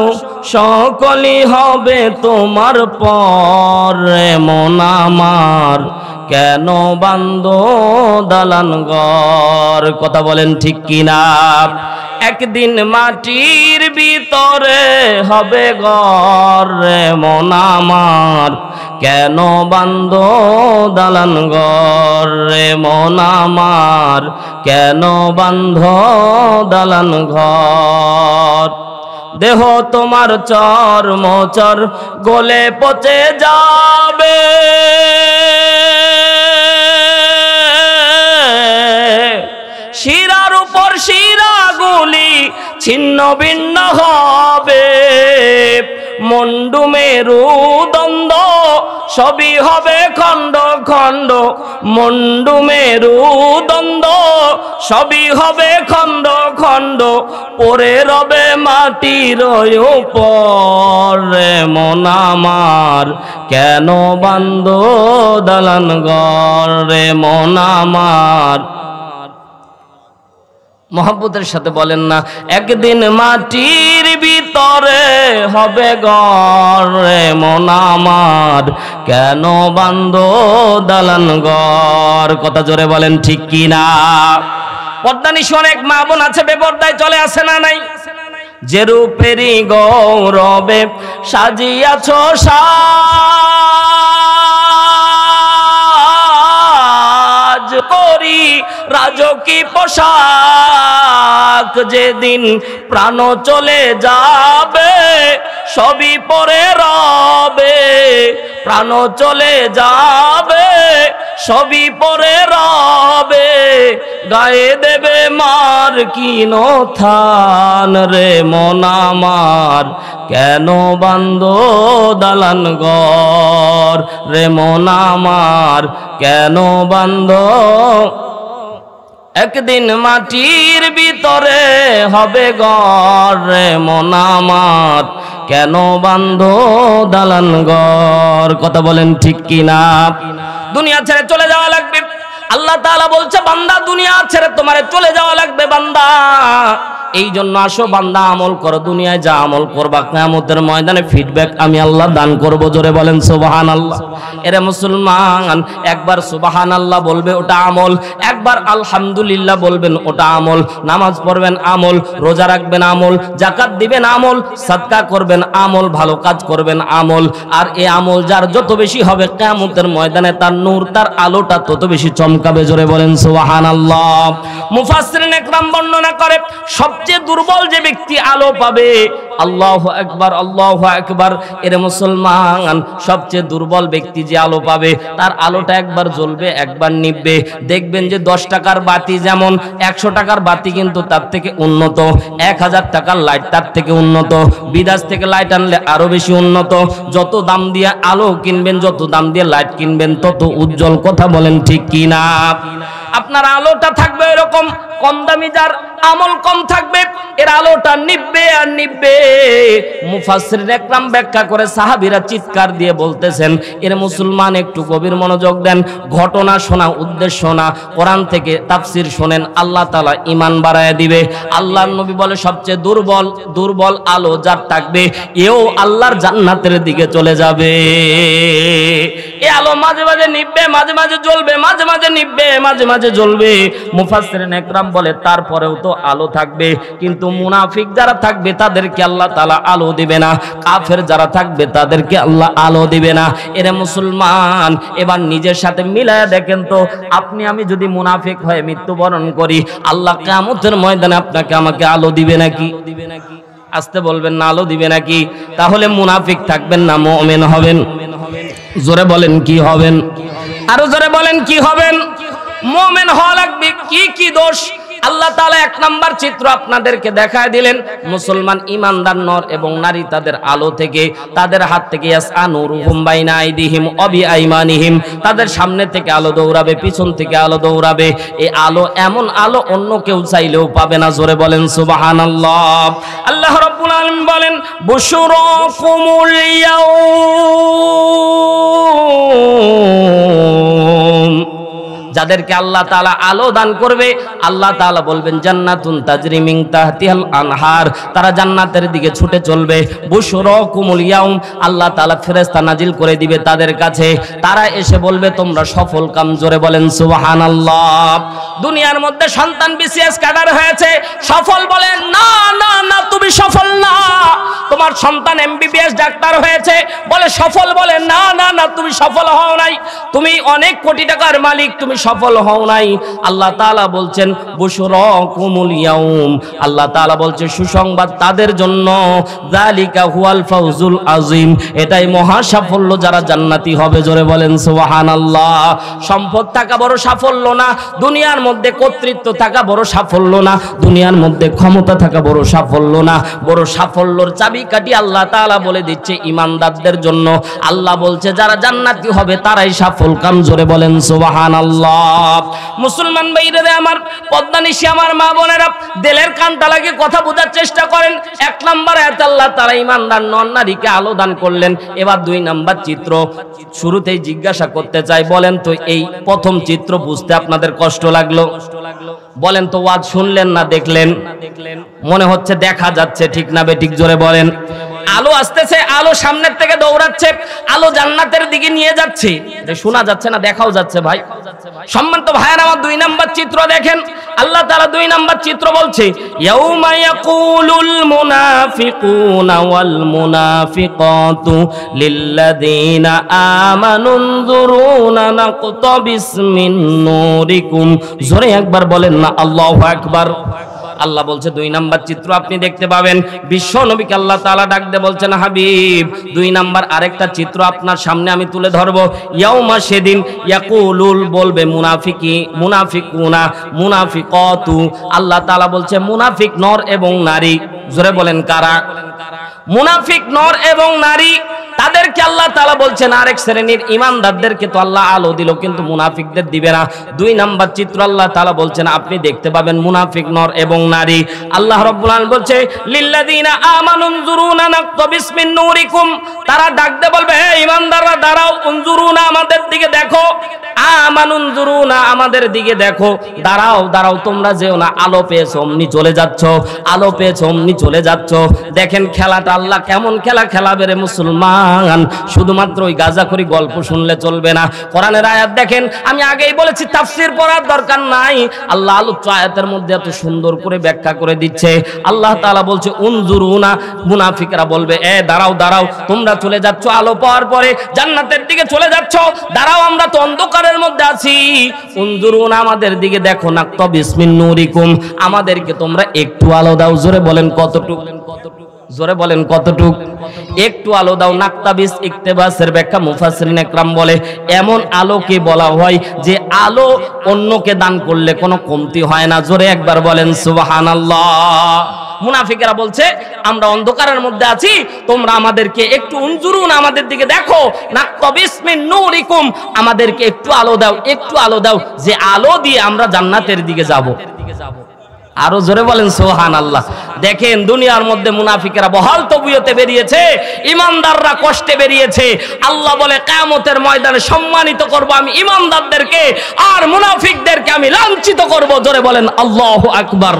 সকলই হবে তোমার পর। মন আমার কেন বান্ধো দালান ঘর? কথা বলেন ঠিক কিনা? একদিন মাটির ভিতরে হবে ঘর। মন আমার কেন বান্ধো দালান ঘর? মন আমার কেন বান্ধো দালান ঘর? দেহ তোমার চর্মচর গলে পচে যাবে, শিরার উপর শিরাগুলি ছিন্ন ভিন্ন হবে, মন্ডু মেরুদণ্ড সবই হবে খণ্ড খণ্ড, মন্ডু মেরুদণ্ড সবই হবে খণ্ড খণ্ড, পড়ে রবে মাটির উপর। মন আমার কেন বান্ধো দালান ঘর? মন আমার, মোহাব্বতের সাথে বলেন না, একদিন মাটির ভিতরে হবে ঘর। মন আমার কেন বান্ধো দালান ঘর? কথা জোরে বলেন ঠিক কি না? পর্দানিশী অনেক মা বোন আছে বেপর্দায় চলে আসে না নাই? যে রূপেরই গৌরবে সাজিয়াছ সাজ করি, রাজকীয় পোশাক, যেদিন প্রাণ চলে যাবে সবই পরে রবে, প্রাণ চলে যাবে সবই পরে রবে, গায়ে দেবে মার কিন থান রে মন আমার, কেন বান্ধ দালান ঘর রে মন আমার, কেন বান্ধ, একদিন মাটির ভিতরে হবে ঘর রে মন আমার, কেন বান্ধ দালান ঘর। কথা বলেন ঠিক কিনা? দুনিয়া ছেড়ে চলে যাওয়া লাগবে। আল্লাহ তাআলা বলছে বান্দা দুনিয়া ছেড়ে তোমারে চলে যাওয়া লাগবে বান্দা, এই জন্য আসো বান্দা আমল করো, দুনিয়ায় যা আমল করবা কিয়ামতের ময়দানে ফিডব্যাক আমি আল্লাহ দান করব। জোরে বলেন সুবহানাল্লাহ। এরে মুসলমান, একবার সুবহানাল্লাহ বলবে ওটা আমল, একবার আলহামদুলিল্লাহ বলবেন ওটা আমল, নামাজ পড়বেন আমল, রোজা রাখবেন আমল, যাকাত দিবেন আমল, সাদকা করবেন আমল, ভালো কাজ করবেন আমল। আর এই আমল যার যত বেশি হবে কিয়ামতের ময়দানে তার নূর, তার আলোটা তত বেশি চমকাবে। জোরে বলেন সুবহানাল্লাহ। মুফাসসিরিন একরাম বর্ণনা করে সবচেয়ে দুর্বল যে ব্যক্তি আলো পাবে, আল্লাহু আকবার আল্লাহু আকবার, এর মুসলমান সবচেয়ে দুর্বল ব্যক্তি যে আলো পাবে তার আলোটা একবার জ্বলবে একবার নিভবে। দেখবেন যে 10 টাকার বাতি যেমন 100 টাকার বাতি কিন্তু তার থেকে উন্নত, 1000 টাকার লাইট তার থেকে উন্নত, বিদেশ থেকে লাইট আনলে আরো বেশি উন্নত। যত দাম দিয়ে আলো কিনবেন, যত দাম দিয়ে লাইট কিনবেন তত উজ্জ্বল। কথা বলেন ঠিক কিনা? আপনার আলোটা থাকবে এরকম, কম দামি যার আমল কম থাকবে এর আলোটা নিভবে আর নিভবে। মুফাসসিরিন একরাম ব্যাখ্যা করে সাহাবীরা চিৎকার দিয়ে বলতেছেন, এর মুসলমান একটু গভীর মনোযোগ দেন, ঘটনা শোনা উদ্দেশ্য না, কোরআন থেকে তাফসীর শোনেন, আল্লাহ তাআলা ঈমান বাড়ায় দিবে। আল্লাহর নবী বলে সবচেয়ে দুর্বল আলো যার থাকবে এও আল্লাহর জান্নাতের দিকে চলে যাবে। এই আলো মাঝে মাঝে নিভবে, মাঝে মাঝে জ্বলবে, মাঝে মাঝে নিভবে, মাঝে মাঝে জ্বলবে। মুফাসসিরিন একরাম বলে তারপরেও তো আলো থাকবে, কিন্তু মুনাফিক যারা থাকবে তাদেরকে আল্লাহ তাআলা আলো দিবে না, কাফের যারা থাকবে তাদেরকে আল্লাহ আলো দিবে না। এরে মুসলমান, এবার নিজের সাথে মিলায়া দেখেন তো, আপনি আমি যদি মুনাফিক হয়ে মৃত্যুবরণ করি, আল্লাহ কিয়ামতের ময়দানে আপনাকে আমাকে আলো দিবে নাকি? আসতে বলবেন না, আলো দিবে নাকি? তাহলে মুনাফিক থাকবেন না, মুমিন হবেন। জোরে বলেন কি হবেন? আরো জোরে বলেন কি হবেন? মুমিন হওয়া লাগবে। কি কি দোষ? আল্লাহ তাআলা 1 নাম্বার চিত্র আপনাদেরকে দেখায় দিলেন। মুসলমান ইমানদার নর এবং নারী তাদের আলো থেকে, তাদের হাত থেকে ইয়াসআনুরুহুম বাইনা আইদিহিম ওয়া বিআইমানিহিম, তাদের সামনে থেকে আলো দৌড়াবে, পিছন থেকে আলো দৌড়াবে। এই আলো এমন আলো অন্য কেউ চাইলেও পাবে না। জোরে বলেন সুবহানাল্লাহ। আল্লাহ রাব্বুল আলামিন বলেন বুশরাকুমুল ইয়াউম, যাদেরকে আল্লাহ তাআলা আলো দান করবে আল্লাহ তাআলা বলবেন জান্নাতুন তাজরি মিন তাহতিহাল আনহার, তারা জান্নাতের দিকে ছুটে চলবে। বুশরাকুমুল ইয়াউম, আল্লাহ তাআলা ফেরেশতা নাজিল করে দিবে তাদের কাছে, তারা এসে বলবে তোমরা সফল কাম। জোরে বলেন সুবহানাল্লাহ। দুনিয়ার মধ্যে সন্তান বিসিএস ক্যাডার হয়েছে, সফল বলে না না না তুমি সফল না। তোমার সন্তান এমবিবিএস ডাক্তার হয়েছে, বলে সফল, বলে না না না তুমি সফল হও নাই। তুমি অনেক কোটি টাকার মালিক, তুমি সফল হও নাই। আল্লাহ তাআলা বলছেন বুশরাকুমুল ইয়াউম, আল্লাহ তাআলা বলছে সুসংবাদ তাদের জন্য, যালিকা হুয়াল ফাউজুল আযীম, এটাই মহা সাফল্য, যারা জান্নাতি হবে। জোরে বলেন সুবহানাল্লাহ। সম্পদ থাকা বড় সাফল্য না, দুনিয়ার মধ্যে কর্তৃত্ব থাকা বড় সাফল্য না, দুনিয়ার মধ্যে ক্ষমতা থাকা বড় সাফল্য না। বড় সাফল্যর চাবিকাঠি আল্লাহ তাআলা বলে দিচ্ছে ঈমানদারদের জন্য। আল্লাহ বলছে যারা জান্নাতি হবে তারাই সফল কাম। জোরে বলেন সুবহানাল্লাহ। মুসলমান ভাইরা আমার, পদ্মানিশি আমার মা বোনেরা, দিলের কানটা লাগিয়ে কথা বোঝার চেষ্টা করেন। 1 নাম্বার আয়াতে আল্লাহ তাআলা ঈমানদার নর নারীকে আলো দান করলেন। এবার 2 নাম্বার চিত্র। শুরুতেই জিজ্ঞাসা করতে চাই, বলেন তো এই প্রথম চিত্র বুঝতে আপনাদের কষ্ট লাগলো? বলেন তো ওয়াজ শুনলেন না দেখলেন? মনে হচ্ছে দেখা যাচ্ছে, ঠিক না বেঠিক? জোরে বলেন। আলো আসতেছে, আলো সামনের থেকে দৌড়াচ্ছে, আলো জান্নাতের দিকে নিয়ে যাচ্ছে। শোনা যাচ্ছে না, দেখাও যাচ্ছে ভাই। সম্মানিত ভাইয়েরা আমার, 2 নাম্বার চিত্র দেখেন। আল্লাহ তাআলা 2 নাম্বার চিত্র বলছে, ইয়াউমা ইয়াকুলুল মুনাফিকুনা ওয়াল মুনাফিকাতু লিল্লাযীনা আমানু উনজুরুনা নাকতাবিস মিন নূরিকুম। জোরে একবার বলেন না আল্লাহু আকবার। আল্লাহ বলছে 2 নাম্বার চিত্র আপনি দেখতে পাবেন। বিশ্ব নবীকে আল্লাহ তাআলা ডাক দিয়ে বলছেন, হাবিব 2 নাম্বার আরেকটা চিত্র আপনার সামনে আমি তুলে ধরবো। ইয়াউমা, সেদিন, ইয়াকুলুল বলবে মুনাফিকুনা মুনাফিকাতু। আল্লাহ তাআলা বলছে মুনাফিক নর এবং নারী। জোরে বলেন কারা? মুনাফিক নর এবং নারী। তাদেরকে আল্লাহ তাআলা বলছেন আরেক শ্রেণীর ঈমানদারদেরকে তো আল্লাহ আলো দিল, কিন্তু মুনাফিকদের দিবে না। 2 নাম্বার চিত্র আল্লাহ তাআলা বলছেন আপনি দেখতে পাবেন মুনাফিক নর এবং নারী। আল্লাহ রাব্বুল আলামিন বলছে লিল্লাযীনা আমানু উনজুরুনা নাকতাবিস মিন নূরিকুম। তারা ডাক দিয়ে বলবে, হে ঈমানদাররা দাঁড়াও, উনজুরুনা আমাদের দিকে দেখো, আমানু উনজুরুনা আমাদের দিকে দেখো, দাঁড়াও দাঁড়াও, তোমরা যেও না, আলো পেয়েছো অমনি চলে যাচ্ছ, আলো পেয়েছো অমনি চলে যাচ্ছ। দেখেন খেলাটা আল্লাহ কেমন খেলা খেলাবে রে মুসলমান। শুধুমাত্র ওই গাঁজাখড়ি গল্প শুনলে চলবে না। কোরআনের আয়াত দেখেন, আমি আগেই বলেছি তাফসীর পড়ার দরকার নাই, আল্লাহ আলোচ্য আয়াতের মধ্যে এত সুন্দর করে ব্যাখ্যা করে দিচ্ছে। আল্লাহ তাআলা বলছে উনজুরুনা, মুনাফিকরা বলবে এ দাঁড়াও দাঁড়াও, তোমরা চলে যাচ্ছ আলো পাওয়ার পরে, জান্নাতের দিকে চলে যাচ্ছ, দাঁড়াও আমরা তো অন্ধকারের মধ্যে আছি। উনজুরুনা আমাদের দিকে দেখো, নাকতাবিস মিন নূরিকুম আমাদেরকে তোমরা একটু আলো দাও। জোরে বলেন কতটুকু? জোরে বলেন কতটুক? একটু আলো দাও। নাকতাবিস ইকতিবাসের ব্যাখ্যা মুফাসসিরিন একরাম বলে এমন আলোকে বলা হয় যে আলো অন্যকে দান করলে কোনো কমতি হয় না। জোরে একবার বলেন সুবহানাল্লাহ। মুনাফিকেরা বলছে আমরা অন্ধকারের মধ্যে আছি, তোমরা আমাদেরকে একটু উনজুরুন আমাদের দিকে দেখো, নাকতাবিস মিন নূরিকুম আমাদেরকে একটু আলো দাও, একটু আলো দাও, যে আলো দিয়ে আমরা জান্নাতের দিকে যাব। আরো জোরে বলেন সুবহানাল্লাহ। দেখেন দুনিয়ার মধ্যে মুনাফিকেরা বহাল তবিয়তে বেরিয়েছে, ঈমানদাররা কষ্টে বেরিয়েছে। আল্লাহ বলে কিয়ামতের ময়দানে সম্মানিত করব আমি ঈমানদারদেরকে, আর মুনাফিকদেরকে আমি লাঞ্ছিত করব। জোরে বলেন আল্লাহু আকবার।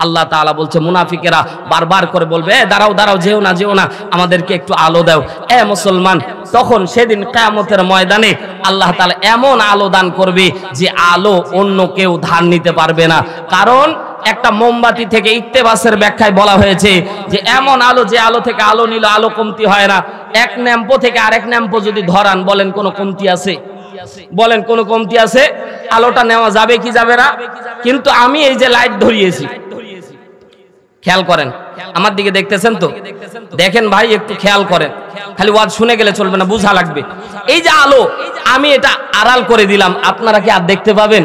আল্লাহ তাআলা বলছে মুনাফিকেরা বারবার করে বলবে এ দাঁড়াও দাঁড়াও, যেও না যেও না, আমাদেরকে একটু আলো দাও। এ মুসলমান, তখন সেদিন কিয়ামতের ময়দানে আল্লাহ তাআলা এমন আলো দান করবে যে আলো অন্য কেউ ধার নিতে পারবে না। কারণ একটা মোমবাতি থেকে ইকতেবাসের ব্যাখ্যায় বলা হয়েছে যে এমন আলো, যে আলো থেকে আলো নিলে আলো কমতি হয় না। এক ন্যাম্পো থেকে আরেক ন্যাম্পো যদি ধরান, বলেন কোনো কমতি আছে? বলেন কোনো কমতি আছে? আলোটা নেওয়া যাবে কি যাবে না? কিন্তু আমি এই যে লাইট ধরিয়েছি, খেয়াল করেন, আমার দিকে দেখতেছেন তো? দেখেন ভাই, একটু খেয়াল করেন, খালি ওয়াজ শুনে গেলে চলবে না, বুঝা লাগবে। এই যে আলো, আমি এটা আড়াল করে দিলাম, আপনারা কি আর দেখতে পাবেন?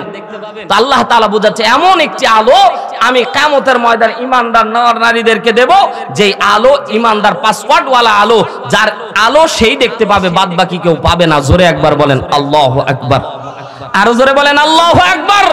তো আল্লাহ তাআলা বোঝাচ্ছে এমন একটি আলো আমি কিয়ামতের ময়দানে ঈমানদার নর নারীদেরকে দেব, যে আলো ঈমানদার পাসওয়ার্ড ওয়ালা আলো, যার আলো সেই দেখতে পাবে, বাদ বাকি কেউ পাবে না। জোরে একবার বলেন আল্লাহু আকবার। আরো জোরে বলেন আল্লাহু আকবার।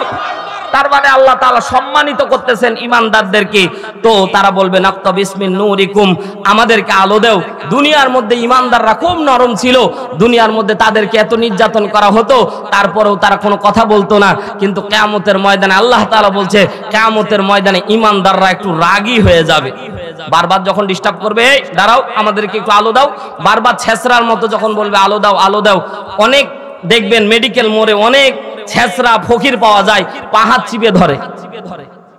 তার মানে আল্লাহ তাআলা সম্মানিত করতেছেন ঈমানদারদেরকে। তো তারা বলবে নাকতাবিস মিন নূরিকুম আমাদেরকে আলো দাও। দুনিয়ার মধ্যে ঈমানদাররা খুব নরম ছিল, দুনিয়ার মধ্যে তাদেরকে এত নির্যাতন করা হতো, তারপরেও তারা কোনো কথা বলতো না। কিন্তু কিয়ামতের ময়দানে আল্লাহ তাআলা বলছে কিয়ামতের ময়দানে ঈমানদাররা একটু রাগী হয়ে যাবে। বারবার যখন ডিস্টার্ব করবে, এই দাঁড়াও আমাদেরকে একটু আলো দাও, বারবার ছেঁচড়ার মতো যখন বলবে আলো দাও আলো দাও। অনেক দেখবেন মেডিকেল মোড়ে অনেক ছেঁচড়া ফকির পাওয়া যায়, পা হাত চিপে ধরে,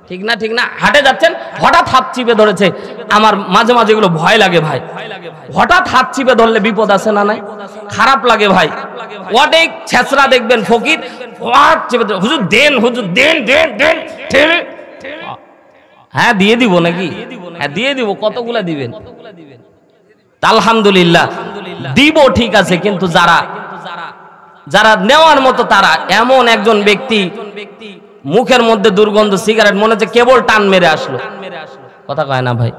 ঠিক না? ঠিক না? হাটে যাচ্ছেন, হঠাৎ হাত চিপে ধরেছে, আমার মাঝে মাঝে এগুলো ভয় লাগে ভাই। হঠাৎ হাত চিপে ধরলে বিপদ আছে না নাই? খারাপ লাগে ভাই। অনেক ছেঁচড়া দেখবেন ফকির হাত চিপে ধরে, হুজুর দেন, হুজুর দেন দেন দেন। হ্যাঁ দিয়ে দিব নাকি? হ্যাঁ দিয়ে দিব। কতগুলা দিবেন? আলহামদুলিল্লাহ দিব, ঠিক আছে, কিন্তু যারা নেওয়ার মতো তারা এমন একজন ব্যক্তি, মুখের মধ্যে দুর্গন্ধ সিগারেট, মনে হচ্ছে কেবল টান মেরে আসলো। কথা কয় না ভাই?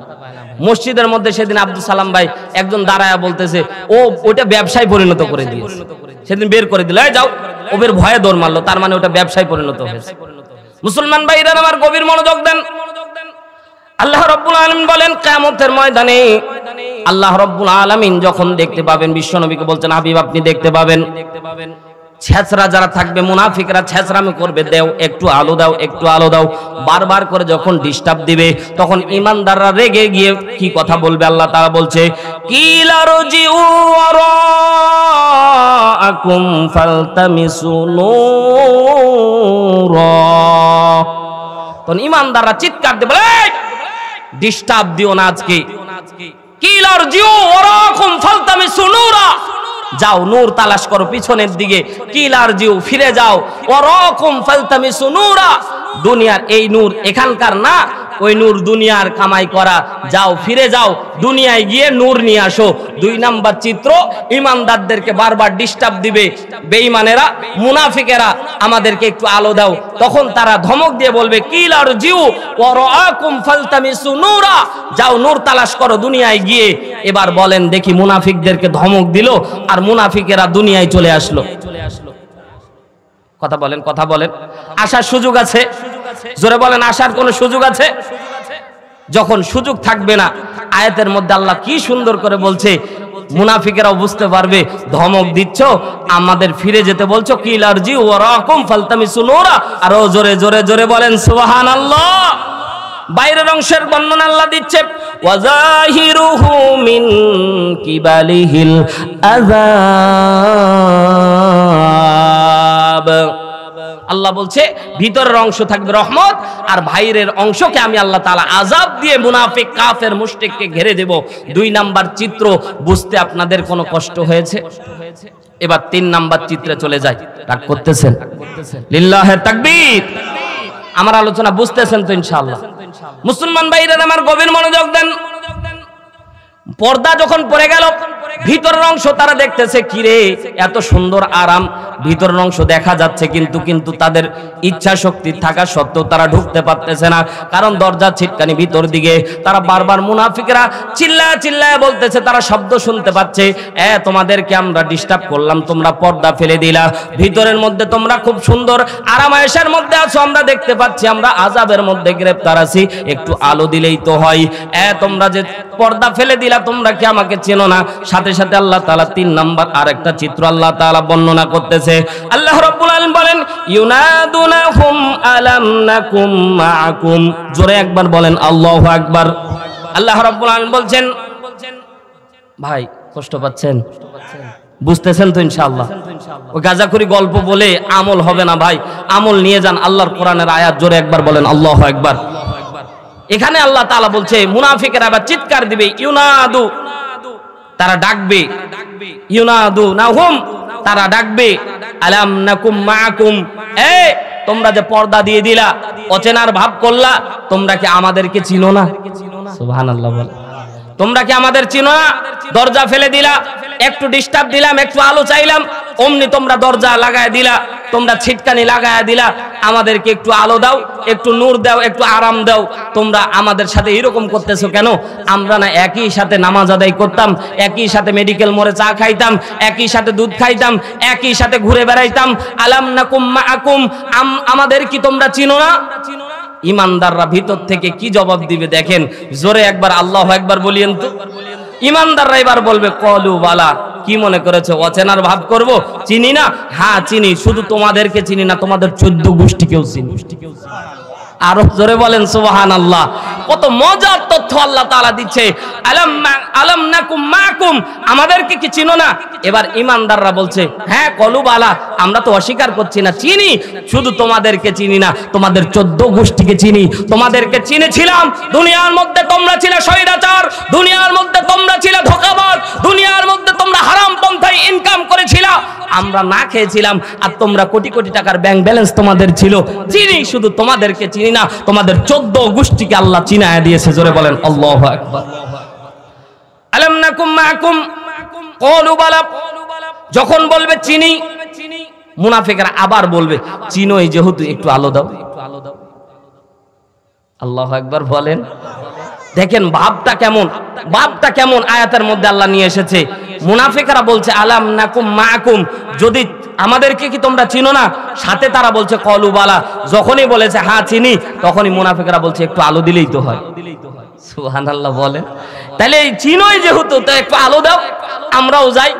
মসজিদের মধ্যে সেদিন আব্দুল সালাম ভাই একজন দাঁড়ায়া বলতেছে ও ওটা ব্যবসায় পরিণত করে দিয়েছে। সেদিন বের করে দিল, এই যাও, ওদের ভয়ে দৌড় মারলো, তার মানে ওটা ব্যবসায় পরিণত হয়েছে। মুসলমান ভাইরা আমার গভীর মনোযোগ দেন। আল্লাহ রাব্বুল আলামিন বলেন কিয়ামতের ময়দানে আল্লাহ রাব্বুল আলামিন যখন দেখতে পাবেন, বিশ্বনবীকে বলছেন হাবিব আপনি দেখতে পাবেন ছেঁচড়া যারা থাকবে, মুনাফিকরা ছেঁচড়ামি করবে, দেও একটু আলো দাও, একটু আলো দাও, বারবার করে যখন ডিস্টার্ব দিবে, তখন ঈমানদাররা রেগে গিয়ে কি কথা বলবে? আল্লাহ তাআলা বলছে কিলা রজিউ ওয়ারাআকুম ফালতামিসু নূরা। তখন ইমানদাররা চিৎকার দিয়ে বলে, ডিস্টার্ব দিও না আজকে, কিলার জিও ওয়ারাকুম ফালতামিসু নূরা, যাও নূর তালাশ করো পিছনের দিকে, কিলার জিও ফিরে যাও, ওয়ারাকুম ফালতামিসু নূরা, দুনিয়ার এই নূর এখানকার না, ওই নূর দুনিয়ার কামাই করা, যাও ফিরে যাও দুনিয়ায় গিয়ে নূর নিয়ে আসো। 2 নাম্বার চিত্র, ইমানদারদেরকে বারবার ডিস্টার্ব দিবে বেঈমানেরা, মুনাফিকেরা, আমাদেরকে একটু আলো দাও, তখন তারা ধমক দিয়ে বলবে কিলার জিউ ওয়ারাকুম ফালতামিসু নূরা, যাও নূর তালাশ করো দুনিয়ায় গিয়ে। এবার বলেন দেখি, মুনাফিকদেরকে ধমক দিল আর মুনাফিকেরা দুনিয়ায় চলে আসলো। কথা বলেন, কথা বলেন, আসার সুযোগ আছে? জোরে বলেন, আসার কোনো সুযোগ আছে? যখন সুযোগ থাকবে না, আয়াতের মধ্যে আল্লাহ কি সুন্দর করে বলছে, মুনাফিকেরাও বুঝতে পারবে ধমক দিচ্ছ, আমাদের ফিরে যেতে বলছো, কিলার জি ওয়ারাকুম ফালতামিসু নূরা, আর জোরে জোরে জোরে বলেন সুবহানাল্লাহ। বাইরের অংশের বর্ণনা আল্লাহ দিচ্ছে, ওয়াজাহিরুহু মিন কিবালিহিল আযাব, আল্লাহ বলছে ভিতরের অংশ থাকবে রহমত, আর বাইরের অংশকে আমি আল্লাহ তাআলা আযাব দিয়ে মুনাফিক কাফের মুশরিককে ঘিরে দেব। 2 নাম্বার চিত্র বুঝতে আপনাদের কোনো কষ্ট হয়েছে? এবার 3 নাম্বার চিত্রে চলে যাই। রাগ করতেছেন? লিল্লাহি তাকবীর। আমার আলোচনা বুঝতেছেন তো ইনশাআল্লাহ? মুসলমান ভাইরা আমার গভীর মনোযোগ দেন। পর্দা যখন পড়ে গেল, ভিতরের অংশ তারা দেখতেছে, কিরে এত সুন্দর আরাম, ভিতরের অংশ দেখা যাচ্ছে, কিন্তু তাদের ইচ্ছা শক্তি থাকা সত্ত্বেও তারা ঢুকতে পারতেছে না, কারণ দরজা ছিটকানি ভিতর দিকে। তারা বারবার মুনাফিকরা চিল্লায় চিল্লায় বলতেছে, তারা শব্দ শুনতে পাচ্ছে, তোমাদেরকে আমরা ডিস্টার্ব করলাম, তোমরা পর্দা ফেলে দিলা, ভিতরের মধ্যে তোমরা খুব সুন্দর আরামায়েশের মধ্যে আছো, আমরা দেখতে পাচ্ছি, আমরা আযাবের মধ্যে গ্রেফতার আছি, একটু আলো দিলেই তো হয়, তোমরা যে পর্দা ফেলে দিলা, তোমরা কি আমাকে চেনো না? সাথে সাথে আল্লাহ তাআলা 3 নাম্বার আরেকটা চিত্র আল্লাহ তাআলা বর্ণনা করতেছে। আল্লাহ রাব্বুল আলামিন বলেন, ইউনাদুনাহুম আলাম নাকুম মাআকুম, জোরে একবার বলেন আল্লাহু আকবার। আল্লাহ রাব্বুল আলামিন বলছেন, ভাই কষ্ট পাচ্ছেন? বুঝতেছেন তো ইনশাআল্লাহ? ওই গাজাখুরি গল্প বলে আমল হবে না ভাই, আমল নিয়ে যান আল্লাহর কোরআনের আয়াত, জোরে একবার বলেন আল্লাহু আকবার। এখানে আল্লাহ তাআলা বলছে, মুনাফিকেরা আবার চিৎকার দিবে, ইউনাদু, তারা ডাকবে, ইউনাদু নাহুম, তারা ডাকবে, আলাম নাকুম মাআকুম, তোমরা যে পর্দা দিয়ে দিলা, অচেনার ভাব করলা, তোমরা কি আমাদেরকে চিনো না? সুবহানাল্লাহ বল। তোমরা কি আমাদের চিনো না? দরজা ফেলে দিলা, একটু ডিস্টার্ব দিলাম, একটু আলো চাইলাম, অমনি তোমরা দরজা লাগায় দিলা, তোমরা ছিটকানি লাগায় দিলা, আমাদেরকে একটু আলো দাও, একটু নূর দাও, একটু আরাম দাও, তোমরা আমাদের সাথে এরকম করতেছো কেন? আমরা না একই সাথে নামাজ আদায় করতাম, একই সাথে মেডিকেল মোড়ে চা খাইতাম, একই সাথে দুধ খাইতাম, একই সাথে ঘুরে বেড়াইতাম, আলাম নাকুম মাআকুম, আমাদের কি তোমরা চিনো না? ইমানদাররা ভিতর থেকে কি জবাব দিবে দেখেন, জোরে একবার আল্লাহু আকবার বলিয়েন তো। ইমানদাররা এবার বলবে, কলু বালা, কি মনে করেছে অচেনার ভাব করব? চিনি না? হ্যাঁ চিনি, শুধু তোমাদেরকে চিনি না, তোমাদের 14 গোষ্ঠীকেও চিনি। আরো জোরে বলেন সুবহানাল্লাহ। কত মজার তথ্য আল্লাহ তাআলা দিচ্ছে, আলাম নাকুম মাআকুম, আমাদেরকে কি চিনো না? এবার ইমানদাররা বলছে, হ্যাঁ কলু বালা, আমরা তো অস্বীকার করছি না, চিনি, শুধু তোমাদেরকে চিনি না, তোমাদের 14 গোষ্ঠীকে চিনি। তোমাদেরকে চিনেছিলাম, দুনিয়ার মধ্যে তোমরা ছিলে স্বৈরাচার, দুনিয়ার মধ্যে তোমরা ছিলে ধোঁকাবাজ, দুনিয়ার মধ্যে তোমরা হারাম পন্থায় ইনকাম করেছিলা, আমরা না খেয়েছিলাম, আর তোমরা কোটি কোটি টাকার ব্যাংক ব্যালেন্স তোমাদের ছিল, চিনি, শুধু তোমাদেরকে চিনি না, তোমাদের 14 গোষ্ঠীকে আল্লাহ চিনায় দিয়েছে। জোরে বলেন আল্লাহু আকবার। আলাম নাকুম মাআকুম ক্বালু বালা, যখন বলবে চিনি, মুনাফিকরা আবার বলবে, চিনোই যেহেতু একটু আলো দাও। আল্লাহু আকবার বলেন। দেখেন ভাবটা কেমন, ভাবটা কেমন আয়াতের মধ্যে আল্লাহ নিয়ে এসেছে। মুনাফিকরা বলছে আলাম নাকুম মাআকুম, যদি আমাদেরকে কি তোমরা চিনো না? সাথে তারা বলছে কলু বালা, যখনই বলেছে হ্যাঁ চিনি, তখনই মুনাফিকরা বলছে একটু আলো দিলেই তো হয়। সুবহানাল্লাহ বলেন। তাহলে এই চিনোই যেহেতু, তো একটু আলো দাও, আমরাও যাই।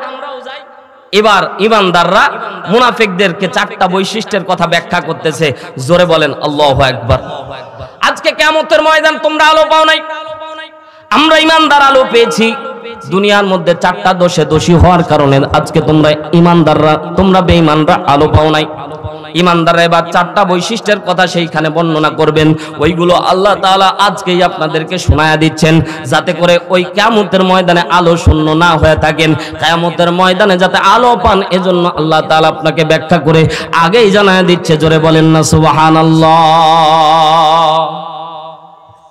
এবার ইমানদাররা মুনাফিকদেরকে 4টা বৈশিষ্ট্যের কথা ব্যাখ্যা করতেছে। জোরে বলেন আল্লাহু আকবার। আজকে কিয়ামতের ময়দান তোমরা আলো পাও নাই, আমরা ইমানদার আলো পেয়েছি। দুনিয়ার মধ্যে 4টা দোষে দোষী হওয়ার কারণে আজকে তোমরা ইমানদাররা, তোমরা বেঈমানরা আলো পাও নাই। ইমানদাররা এবার চারটা বৈশিষ্ট্যের কথা সেইখানে বর্ণনা করবেন, ওইগুলো আল্লাহ তাআলা আজকেই আপনাদেরকে শোনায়া দিচ্ছেন, যাতে করে ওই কিয়ামতের ময়দানে আলো শূন্য না হয়ে থাকেন, কিয়ামতের ময়দানে যাতে আলো পান, এজন্য আল্লাহ তাআলা আপনাকে ব্যাখ্যা করে আগেই জানায়া দিচ্ছে। জোরে বলেন না সুবহানাল্লাহ।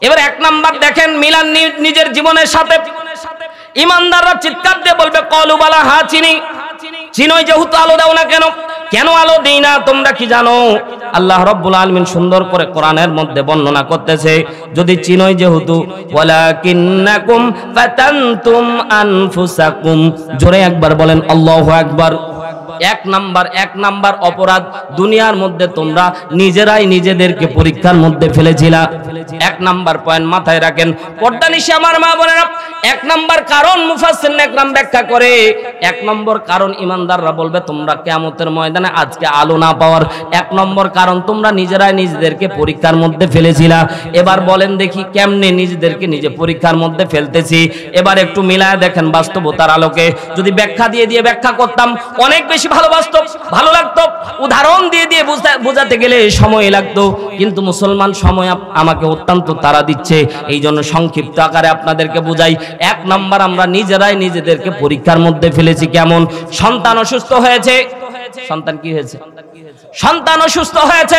এবার এক নাম্বার দেখেন মিলান নিজের জীবনের সাথে। ইমানদাররা চিৎকার দিয়ে বলবে কলু বালা, হ্যাঁ চিনি। চিনোই যেহেতু আলো দাও না কেন? কেন আলো দেই না তোমরা কি জানো? আল্লাহ রাব্বুল আলামিন সুন্দর করে কোরআনের মধ্যে বর্ণনা করতেছে, যদি চিনোই যেহেতু, ওয়ালাকিন্নাকুম ফাতানতুম আনফুসাকুম। জোরে একবার বলেন আল্লাহু আকবার। এক নাম্বার অপরাধ, দুনিয়ার মধ্যে তোমরা নিজেরাই নিজেদেরকে পরীক্ষার মধ্যে ফেলেছিলা। এক নাম্বার পয়েন্ট মাথায় রাখেন পর্দানিশি আমার মা বোনেরা। এক নাম্বার কারণ মুফাসসিরিন একরাম ব্যাখ্যা করে, এক নম্বর কারণ ইমানদাররা বলবে তোমরা কিয়ামতের ময়দানে আজকে আলো না পাওয়ার এক নম্বর কারণ তোমরা নিজেরাই নিজেদেরকে পরীক্ষার মধ্যে ফেলেছিলা। এবার বলেন দেখি কেমনে নিজেদেরকে নিজে পরীক্ষার মধ্যে ফেলতেছি? এবার একটু মিলায় দেখেন বাস্তবতার আলোকে। যদি ব্যাখ্যা দিয়ে ব্যাখ্যা করতাম অনেক বেশি ভালো লাগতো, উদাহরণ দিয়ে বোঝাতে গেলে সময় লাগতো, কিন্তু মুসলমান সময় আমাকে অত্যন্ত তাড়া দিচ্ছে, এই জন্য সংক্ষিপ্ত আকারে আপনাদেরকে বুঝাই। এক নাম্বার, আমরা নিজেরাই নিজেদেরকে পরীক্ষার মধ্যে ফেলেছি। কেমন? সন্তান অসুস্থ হয়েছে। সন্তান কি হয়েছে? সন্তান অসুস্থ হয়েছে,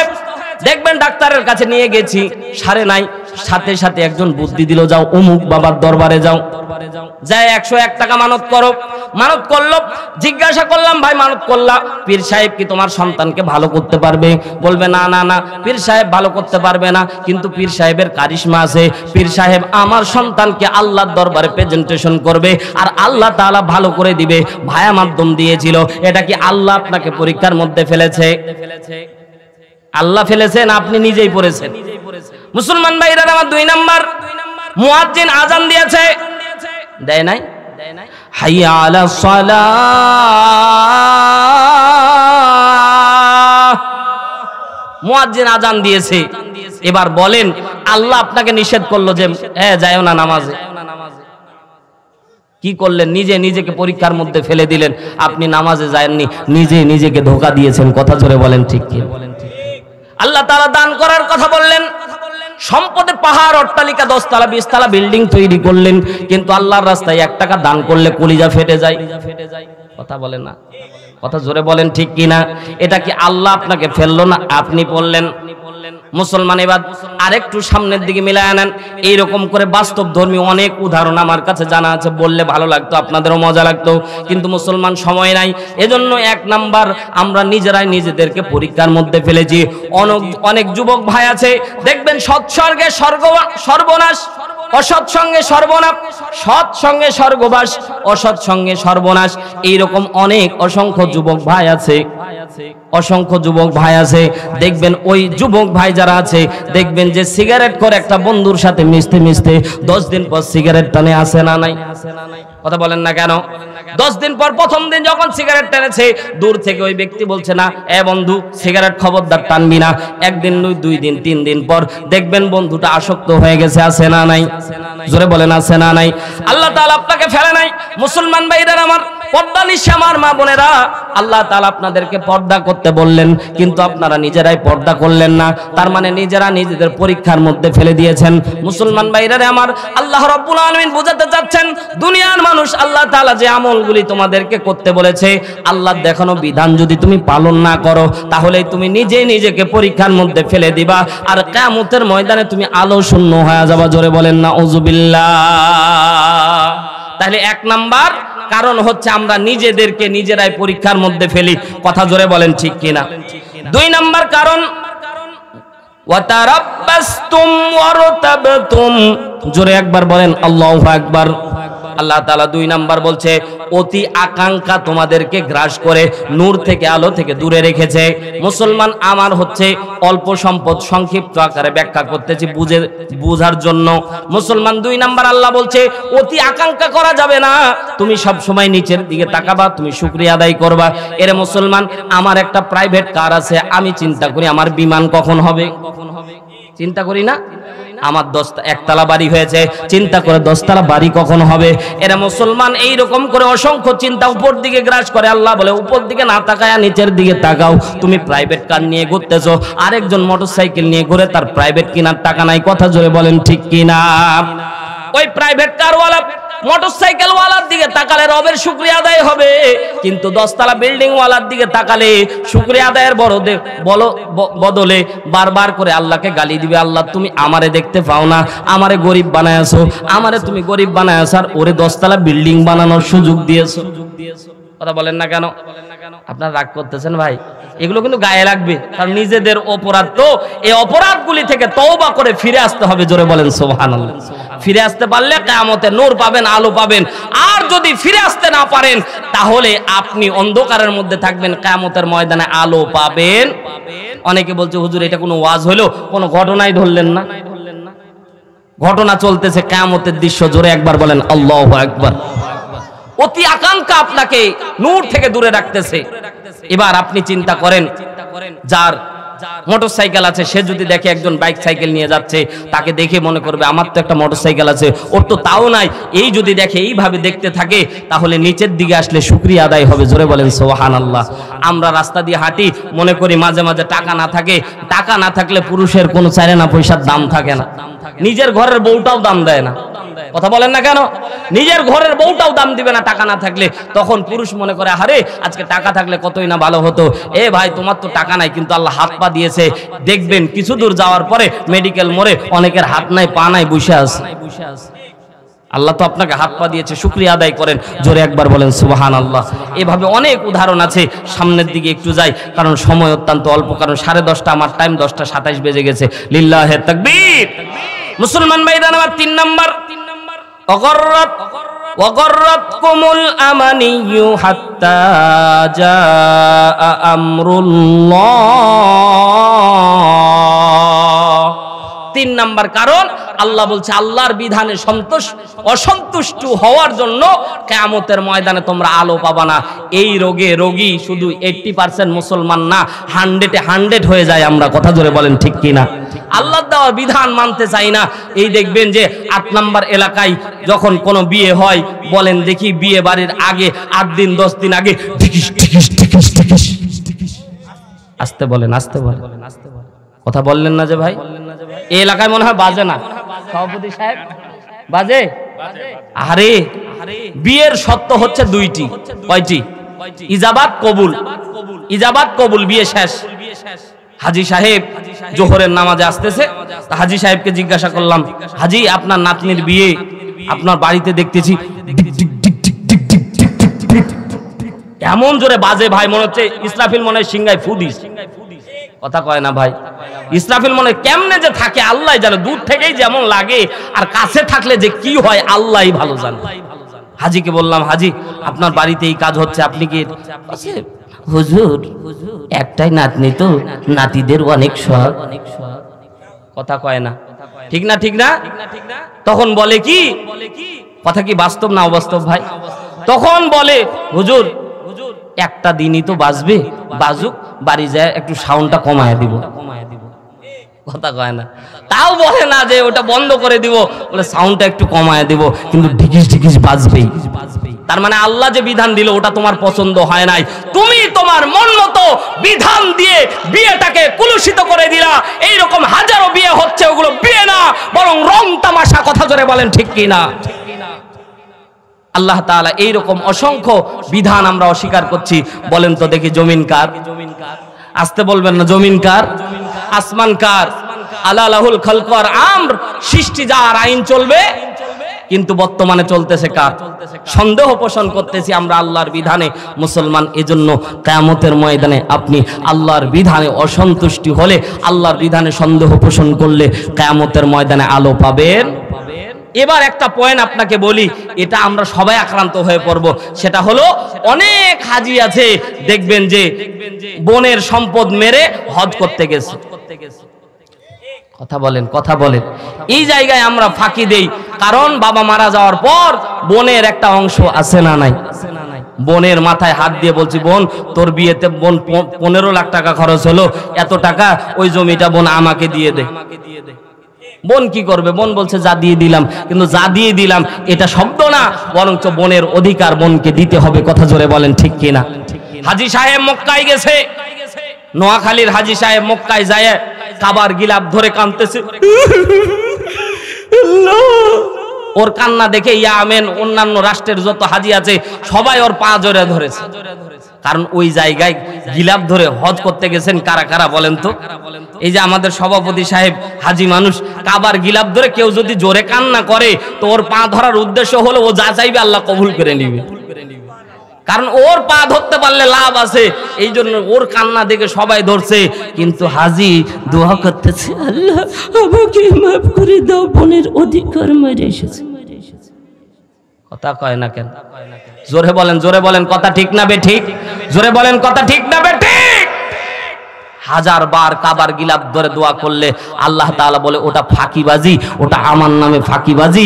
দেখবেন ডাক্তারের কাছে নিয়ে গেছি, সারে নাই, সাথে সাথে একজন বুদ্ধি দিল, যাও অমুক বাবার দরবারে যাও, যাই 101 টাকা মানত করো। মানত করলো, জিজ্ঞাসা করলাম ভাই মানত করলা, পীর সাহেব কি তোমার সন্তানকে ভালো করতে পারবে? বলবে না না না, পীর সাহেব ভালো করতে পারবে না, কিন্তু পীর সাহেবের কারিশমা আছে, পীর সাহেব আমার সন্তানকে আল্লাহর দরবারে প্রেজেন্টেশন করবে আর আল্লাহ তাআলা ভালো করে দিবে, ভায়া মাধ্যম দিয়েছিল। এটা কি আল্লাহ আপনাকে পরীক্ষার মধ্যে ফেলেছে? আল্লাহ ফেলেছেন, আপনি নিজেই পড়েছেন। মুসলমান ভাইরা আমার, 2 নাম্বার, মুয়াজ্জিন আজান দিয়েছে, দেয় নাই? হাইয়া আলাস সালাহ, মুয়াজ্জিন আজান দিয়েছে। এবার বলেন আল্লাহ আপনাকে নিষেধ করলো যে যাও না নামাজে, কি করলেন? নিজেকে পরীক্ষার মধ্যে ফেলে দিলেন, আপনি নামাজে যাননি, নিজেকে ধোঁকা দিয়েছেন। কথা জোরে বলেন ঠিক কি? আল্লাহ তাআলা দান করার কথা বললেন, সম্পদের পাহাড়, অট্টালিকা 10 তলা 20 তলা বিল্ডিং তৈরি করলেন, কিন্তু আল্লাহর রাস্তায় 1 টাকা দান করলে কলিজা ফেটে যায়। কথা বলেন না, কথা জোরে বলেন ঠিক কিনা? এটা কি আল্লাহ আপনাকে ফেললো না, আপনি পড়লেন? মুসলমান এবার আরেকটু সামনের দিকে মিলায় আনেন। এইরকম করে বাস্তব ধর্মী অনেক উদাহরণ আমার কাছে জানা আছে, বললে ভালো লাগতো, আপনাদেরও মজা লাগতো, কিন্তু মুসলমান সময় নাই। এজন্য 1 নাম্বার, আমরা নিজেরাই নিজেদেরকে পরীক্ষার মধ্যে ফেলেছি। অনেক যুবক ভাই আছে, দেখবেন সৎসঙ্গে সর্বনাশ, অসৎসঙ্গে সর্বনাশ, সৎসঙ্গে স্বর্গবাস, অসৎসঙ্গে সর্বনাশ। এইরকম অনেক অসংখ্য যুবক ভাই আছে, অসংখ্য যুবক ভাই আছে। দেখবেন ওই যুবক ভাই যারা আছে, দেখবেন যে সিগারেট করে একটা বন্ধুর সাথে মিশতে মিশতে 10 দিন পর সিগারেট টানে, আসে না নাই? কথা বলেন না কেন? 10 দিন পর, প্রথম দিন যখন সিগারেট টানেছে, দূর থেকে ওই ব্যক্তি বলছে না, বন্ধু সিগারেট খবরদার টানবি না। 1 দিন, 2 দিন, 3 দিন পর দেখবেন বন্ধুটা আসক্ত হয়ে গেছে, আছে না নাই? জোরে বলেন আছে না নাই? আল্লাহ তাআলা আপনাকে ফেলে নাই। মুসলমান ভাইরা আমার, পর্দানিশি আমার মা বোনেরা, আল্লাহ তাআলা আপনাদেরকে পর্দা করতে বললেন, কিন্তু আপনারা নিজেরাই পর্দা করলেন না। তার মানে নিজেরা নিজেদের পরীক্ষার মধ্যে ফেলে দিয়েছেন। মুসলমান ভাইরা আমার, আল্লাহ রাব্বুল আলামিন বোঝাতে চাচ্ছেন, দুনিয়ার মানুষ, আল্লাহ তাআলা যে আমলগুলি তোমাদেরকে করতে বলেছে, আল্লাহর দেখানো বিধান যদি তুমি পালন না করো, তাহলে তুমি নিজেকে পরীক্ষার মধ্যে ফেলে দিবা, আর কিয়ামতের ময়দানে তুমি আলো শূন্য হয়ে যাবা। জোরে বলেন না উযুবিল্লাহ। তাহলে 1 নাম্বার কারণ হচ্ছে আমরা নিজেদেরকে নিজেরাই পরীক্ষার মধ্যে ফেলি। কথা জোরে বলেন ঠিক কিনা? 2 নাম্বার কারণ, ওয়াতারাব্বাসতুম ওয়ারতাবতুম। জোরে একবার বলেন আল্লাহু আকবার। আল্লাহ তাআলা 2 নাম্বার বলছে, অতি আকাঙ্ক্ষা তোমাদেরকে গ্রাস করে নূর থেকে, আলো থেকে দূরে রেখেছে। মুসলমান আমার হচ্ছে অল্প সম্পদ, সংক্ষিপ্ত আকারে ব্যাখ্যা করতেছি বুঝার জন্য। মুসলমান 2 নাম্বার আল্লাহ বলছে, অতি আকাঙ্ক্ষা করা যাবে না, তুমি সব সময় নিচের দিকে তাকাবা, তুমি শুকরিয়া আদায় করবা। এরে মুসলমান, আমার একটা প্রাইভেট কার আছে, আমি চিন্তা করি আমার বিমান কখন হবে, চিন্তা করি না? আমার একতলা বাড়ি হয়েছে, চিন্তা করে 10 তলা বাড়ি কখন হবে। এরা মুসলমান এই রকম করে অসংখ্য চিন্তা উপর দিকে গ্রাস করে। আল্লাহ বলে উপর দিকে না তাকায় নিচের দিকে তাকাও। তুমি প্রাইভেট কার নিয়ে ঘুরতেছো, আরেকজন মোটরসাইকেল নিয়ে ঘুরে, তার প্রাইভেট কেনার টাকা নাই। কথা জোরে বলেন ঠিক কিনা? ওই প্রাইভেট কারওয়ালা মোটরসাইকেল ওয়ালার দিকে তাকালে রবের শুকরিয়া আদায় হবে, কিন্তু 10 তলা বিল্ডিং ওয়ালার দিকে তাকালে শুকরিয়া আদায়ের বদলে বারবার করে আল্লাহকে গালি দিবে। আল্লাহ তুমি আমারে দেখতে পাও না, আমারে গরিব বানায়াছো, আমারে তুমি গরিব বানায়াছো, আর ওরে 10 তলা বিল্ডিং বানানোর সুযোগ দিয়েছো। কথা বলেন না কেন? আপনারা রাগ করতেছেন ভাই? এগুলো কিন্তু গায়ে লাগবে, কারণ নিজেদের অপরাধ। তো এই অপরাধগুলি থেকে তওবা করে ফিরে আসতে হবে। জোরে বলেন সুবহানাল্লাহ। ফিরে আসতে পারলে কিয়ামতে নূর পাবেন, আলো পাবেন। আর যদি ফিরে আসতে না পারেন, তাহলে আপনি অন্ধকারের মধ্যে থাকবেন, কিয়ামতের ময়দানে আলো পাবেন। অনেকে বলছে হুজুর এটা কোনো ওয়াজ হলো, কোনো ঘটনাই ধরলেন না। ঘটনা চলতেছে, কিয়ামতের দৃশ্য। জোরে একবার বলেন আল্লাহু আকবার। অতি আকাঙ্ক্ষা আপনাকে নূর থেকে দূরে রাখতেছে। এবার আপনি চিন্তা করেন, যার মোটরসাইকেল আছে সে যদি দেখে একজন বাইক সাইকেল নিয়ে যাচ্ছে, তাকে দেখে মনে করবে আমার তো একটা মোটরসাইকেল আছে, ওর তো তাও নাই। এই যদি দেখে, এইভাবে দেখতে থাকে, তাহলে নিচের দিকে আসলে শুকরিয়া আদায় হবে। জোরে বলেন সুবহানাল্লাহ। আমরা রাস্তা দিয়ে হাঁটি, মনে করি মাঝে মাঝে টাকা না থাকে। টাকা না থাকলে পুরুষের কোনো চাইনা পয়সার দাম থাকে না, নিজের ঘরের বউটাও দাম দেয় না। কথা বলেন না কেন? নিজের ঘরের বউটাও দাম দিবে না টাকা না থাকলে। তখন পুরুষ মনে করে আরে আজকে টাকা থাকলে কতই না ভালো হতো। এ ভাই তোমার তো টাকা নাই, কিন্তু আল্লাহ হাত পা দিয়েছে। দেখবেন কিছু দূর যাওয়ার পরে মেডিকেল মোড়ে অনেকের হাত নাই পা নাই, বসে আছে। আল্লাহ তো আপনাকে হাত পা দিয়েছে, শুকরিয়া আদায় করেন। জোরে একবার বলেন সুবহানাল্লাহ। এভাবে অনেক উদাহরণ আছে। সামনের দিকে একটু যাই, কারণ সময় অত্যন্ত অল্প, কারণ 10:30 আমার টাইম, 10:27 বেজে গেছে। লিল্লাহে তাকবীর। মুসলমান ভাইরা আমার 3 নাম্বার, ওয়াগররাতকুমুল আমানিয়্যু হাত্তা জাআ আমরুল্লাহ। 3 নাম্বার কারণ, আল্লাহ বলছে আল্লাহর বিধানে অসন্তুষ্ট হওয়ার জন্য কিয়ামতের ময়দানে তোমরা আলো পাবা না। এই রোগে রোগী শুধু 80% মুসলমান না, 100 হয়ে যায় আমরা। কথা জোরে বলেন ঠিক কিনা? আল্লাহর দেওয়া বিধান মানতে চাই না। এই দেখবেন যে 8 নাম্বার এলাকায় যখন কোনো বিয়ে হয়, বলেন দেখি বিয়ে বাড়ির আগে 8 দিন 10 দিন আগে আসতে বলেন, আসতে বলেন। কথা বললেন না যে ভাই? এই এলাকায় মনে হয় বাজে না সভাপতি সাহেব, বাজে? আরে বিয়ের শর্ত হচ্ছে 2টি। কয়টি? ইজাবাত কবুল। ইজাবাত কবুল, বিয়ে শেষ। হাজী সাহেব জোহরের নামাজে আসতেছে, হাজী সাহেবকে জিজ্ঞাসা করলাম, হাজী আপনার নাতনির বিয়ে আপনার বাড়িতে দেখতেছি এমন জোরে বাজে ভাই, মনে হচ্ছে ইসরাফিল মনে হয় সিংহায় ফু দিস। কথা কয় না ভাই? ইসরাফিল মনে কেমনে যে থাকে আল্লাহ জানে, দূর থেকেই যেমন লাগে আর কাছে থাকলে যে কি হয় আল্লাহই ভালো জানে। হাজীকে বললাম, হাজী আপনার বাড়িতে এই কাজ হচ্ছে, আপনি কি? হুজুর একটাই নাতনি তো, নাতিদের অনেক শখ। কথা কয় না? ঠিক না? ঠিক না? তখন বলে কি, কথা কি বাস্তব না অবাস্তব ভাই? তখন বলে হুজুর একটা দিনই তো বাজবে, বাজুক, বাড়ি যায় একটু সাউন্ডটা কমায় দিব। কথা কয় না? তাও বলে না যে ওটা বন্ধ করে দিব, বলে সাউন্ডটা একটু কমায় দিব, কিন্তু ঢিকিস ঢিকিস বাজবেই। তার মানে আল্লাহ যে বিধান দিল ওটা তোমার পছন্দ হয় নাই, তুমি তোমার মন মতো বিধান দিয়ে বিয়েটাকে কুলুষিত করে দিলা। এইরকম হাজারো বিয়ে হচ্ছে, ওগুলো বিয়ে না বরং রং তামাশা। কথা জোরে বলেন ঠিক কিনা? আল্লাহ তাআলা এইরকম অসংখ্য বিধান আমরা অস্বীকার করছি। বলেন তো দেখি জমিন কার? আসতে বলবেন না, জমিন কার? আসমান কার? আলা লাহুল খালকু ওয়াল আমর, সৃষ্টি যার, আইন চলবে। কিন্তু বর্তমানে চলতেছে কার? সন্দেহ পোষণ করতেছি আমরা আল্লাহর বিধানে। মুসলমান এজন্য কিয়ামতের ময়দানে আপনি আল্লাহর বিধানে অসন্তুষ্টি হলে, আল্লাহর বিধানে সন্দেহ পোষণ করলে কিয়ামতের ময়দানে আলো পাবেন। এবার একটা পয়েন্ট আপনাকে বলি, এটা আমরা সবাই আক্রান্ত হয়ে পড়ব। সেটা হলো অনেক হাজী আছে দেখবেন যে বোনের সম্পদ মেরে হজ করতে গেছে। কথা বলেন, কথা বলেন। এই জায়গায় আমরা ফাঁকি দেই, কারণ বাবা মারা যাওয়ার পর বোনের একটা অংশ আছে না নাই? বোনের মাথায় হাত দিয়ে বলছি, বোন তোর বিয়েতে বোন 15 লাখ টাকা খরচ হলো, এত টাকা ওই জমিটা বোন আমাকে দিয়ে দে। বোন কি করবে? বোন বলছে যা দিয়ে দিলাম, কিন্তু যা দিয়ে দিলাম এটা শব্দ না, বরঞ্চ বোনের অধিকার বোনকে দিতে হবে। কথা জোরে বলেন ঠিক কিনা? হাজী সাহেব মক্কায় গেছে, নোয়াখালীর হাজী সাহেব মক্কায় যায় কাবার গিলাফ ধরে কাঁদতেছে। ওর কান্না দেখে ইয়ামেন অন্যান্য রাষ্ট্রের যত হাজী আছে সবাই ওর পা জড়িয়ে ধরেছে, কারণ ওই জায়গায় গিলাফ ধরে হজ করতে গেছেন কারা কারা বলেন তো? এই যে আমাদের সভাপতি সাহেব হাজী মানুষ, কাবার গিলাফ ধরে কেউ যদি জোরে কান্না করে তো ওর পা ধরার উদ্দেশ্য হলো ও যা চাইবে আল্লাহ কবুল করে নিবে, কারণ ওর পা ধরতে পারলে লাভ আছে। এই জন্য ওর কান্না দেখে সবাই ধরছে, কিন্তু হাজী দোয়া করতেছে, আল্লাহ আমাকে মাফ করে দাও, বোনের অধিকার মেরে এসেছে। কথা কয় না কেন? জোরে বলেন, জোরে বলেন, কথা ঠিক না বে ঠিক? জোরে বলেন, কথা ঠিক না বে ঠিক? হাজার বার কাবার গিলাফ ধরে দোয়া করলে আল্লাহ তাআলা বলে ওটা ফাঁকিবাজি, ওটা আমার নামে ফাঁকিবাজি।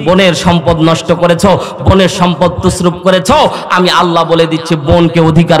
বোনের সম্পদ নষ্ট করেছো, বোনের সম্পদ তুসরুপ করেছো, আমি আল্লাহ বলে দিচ্ছি বোনকে অধিকার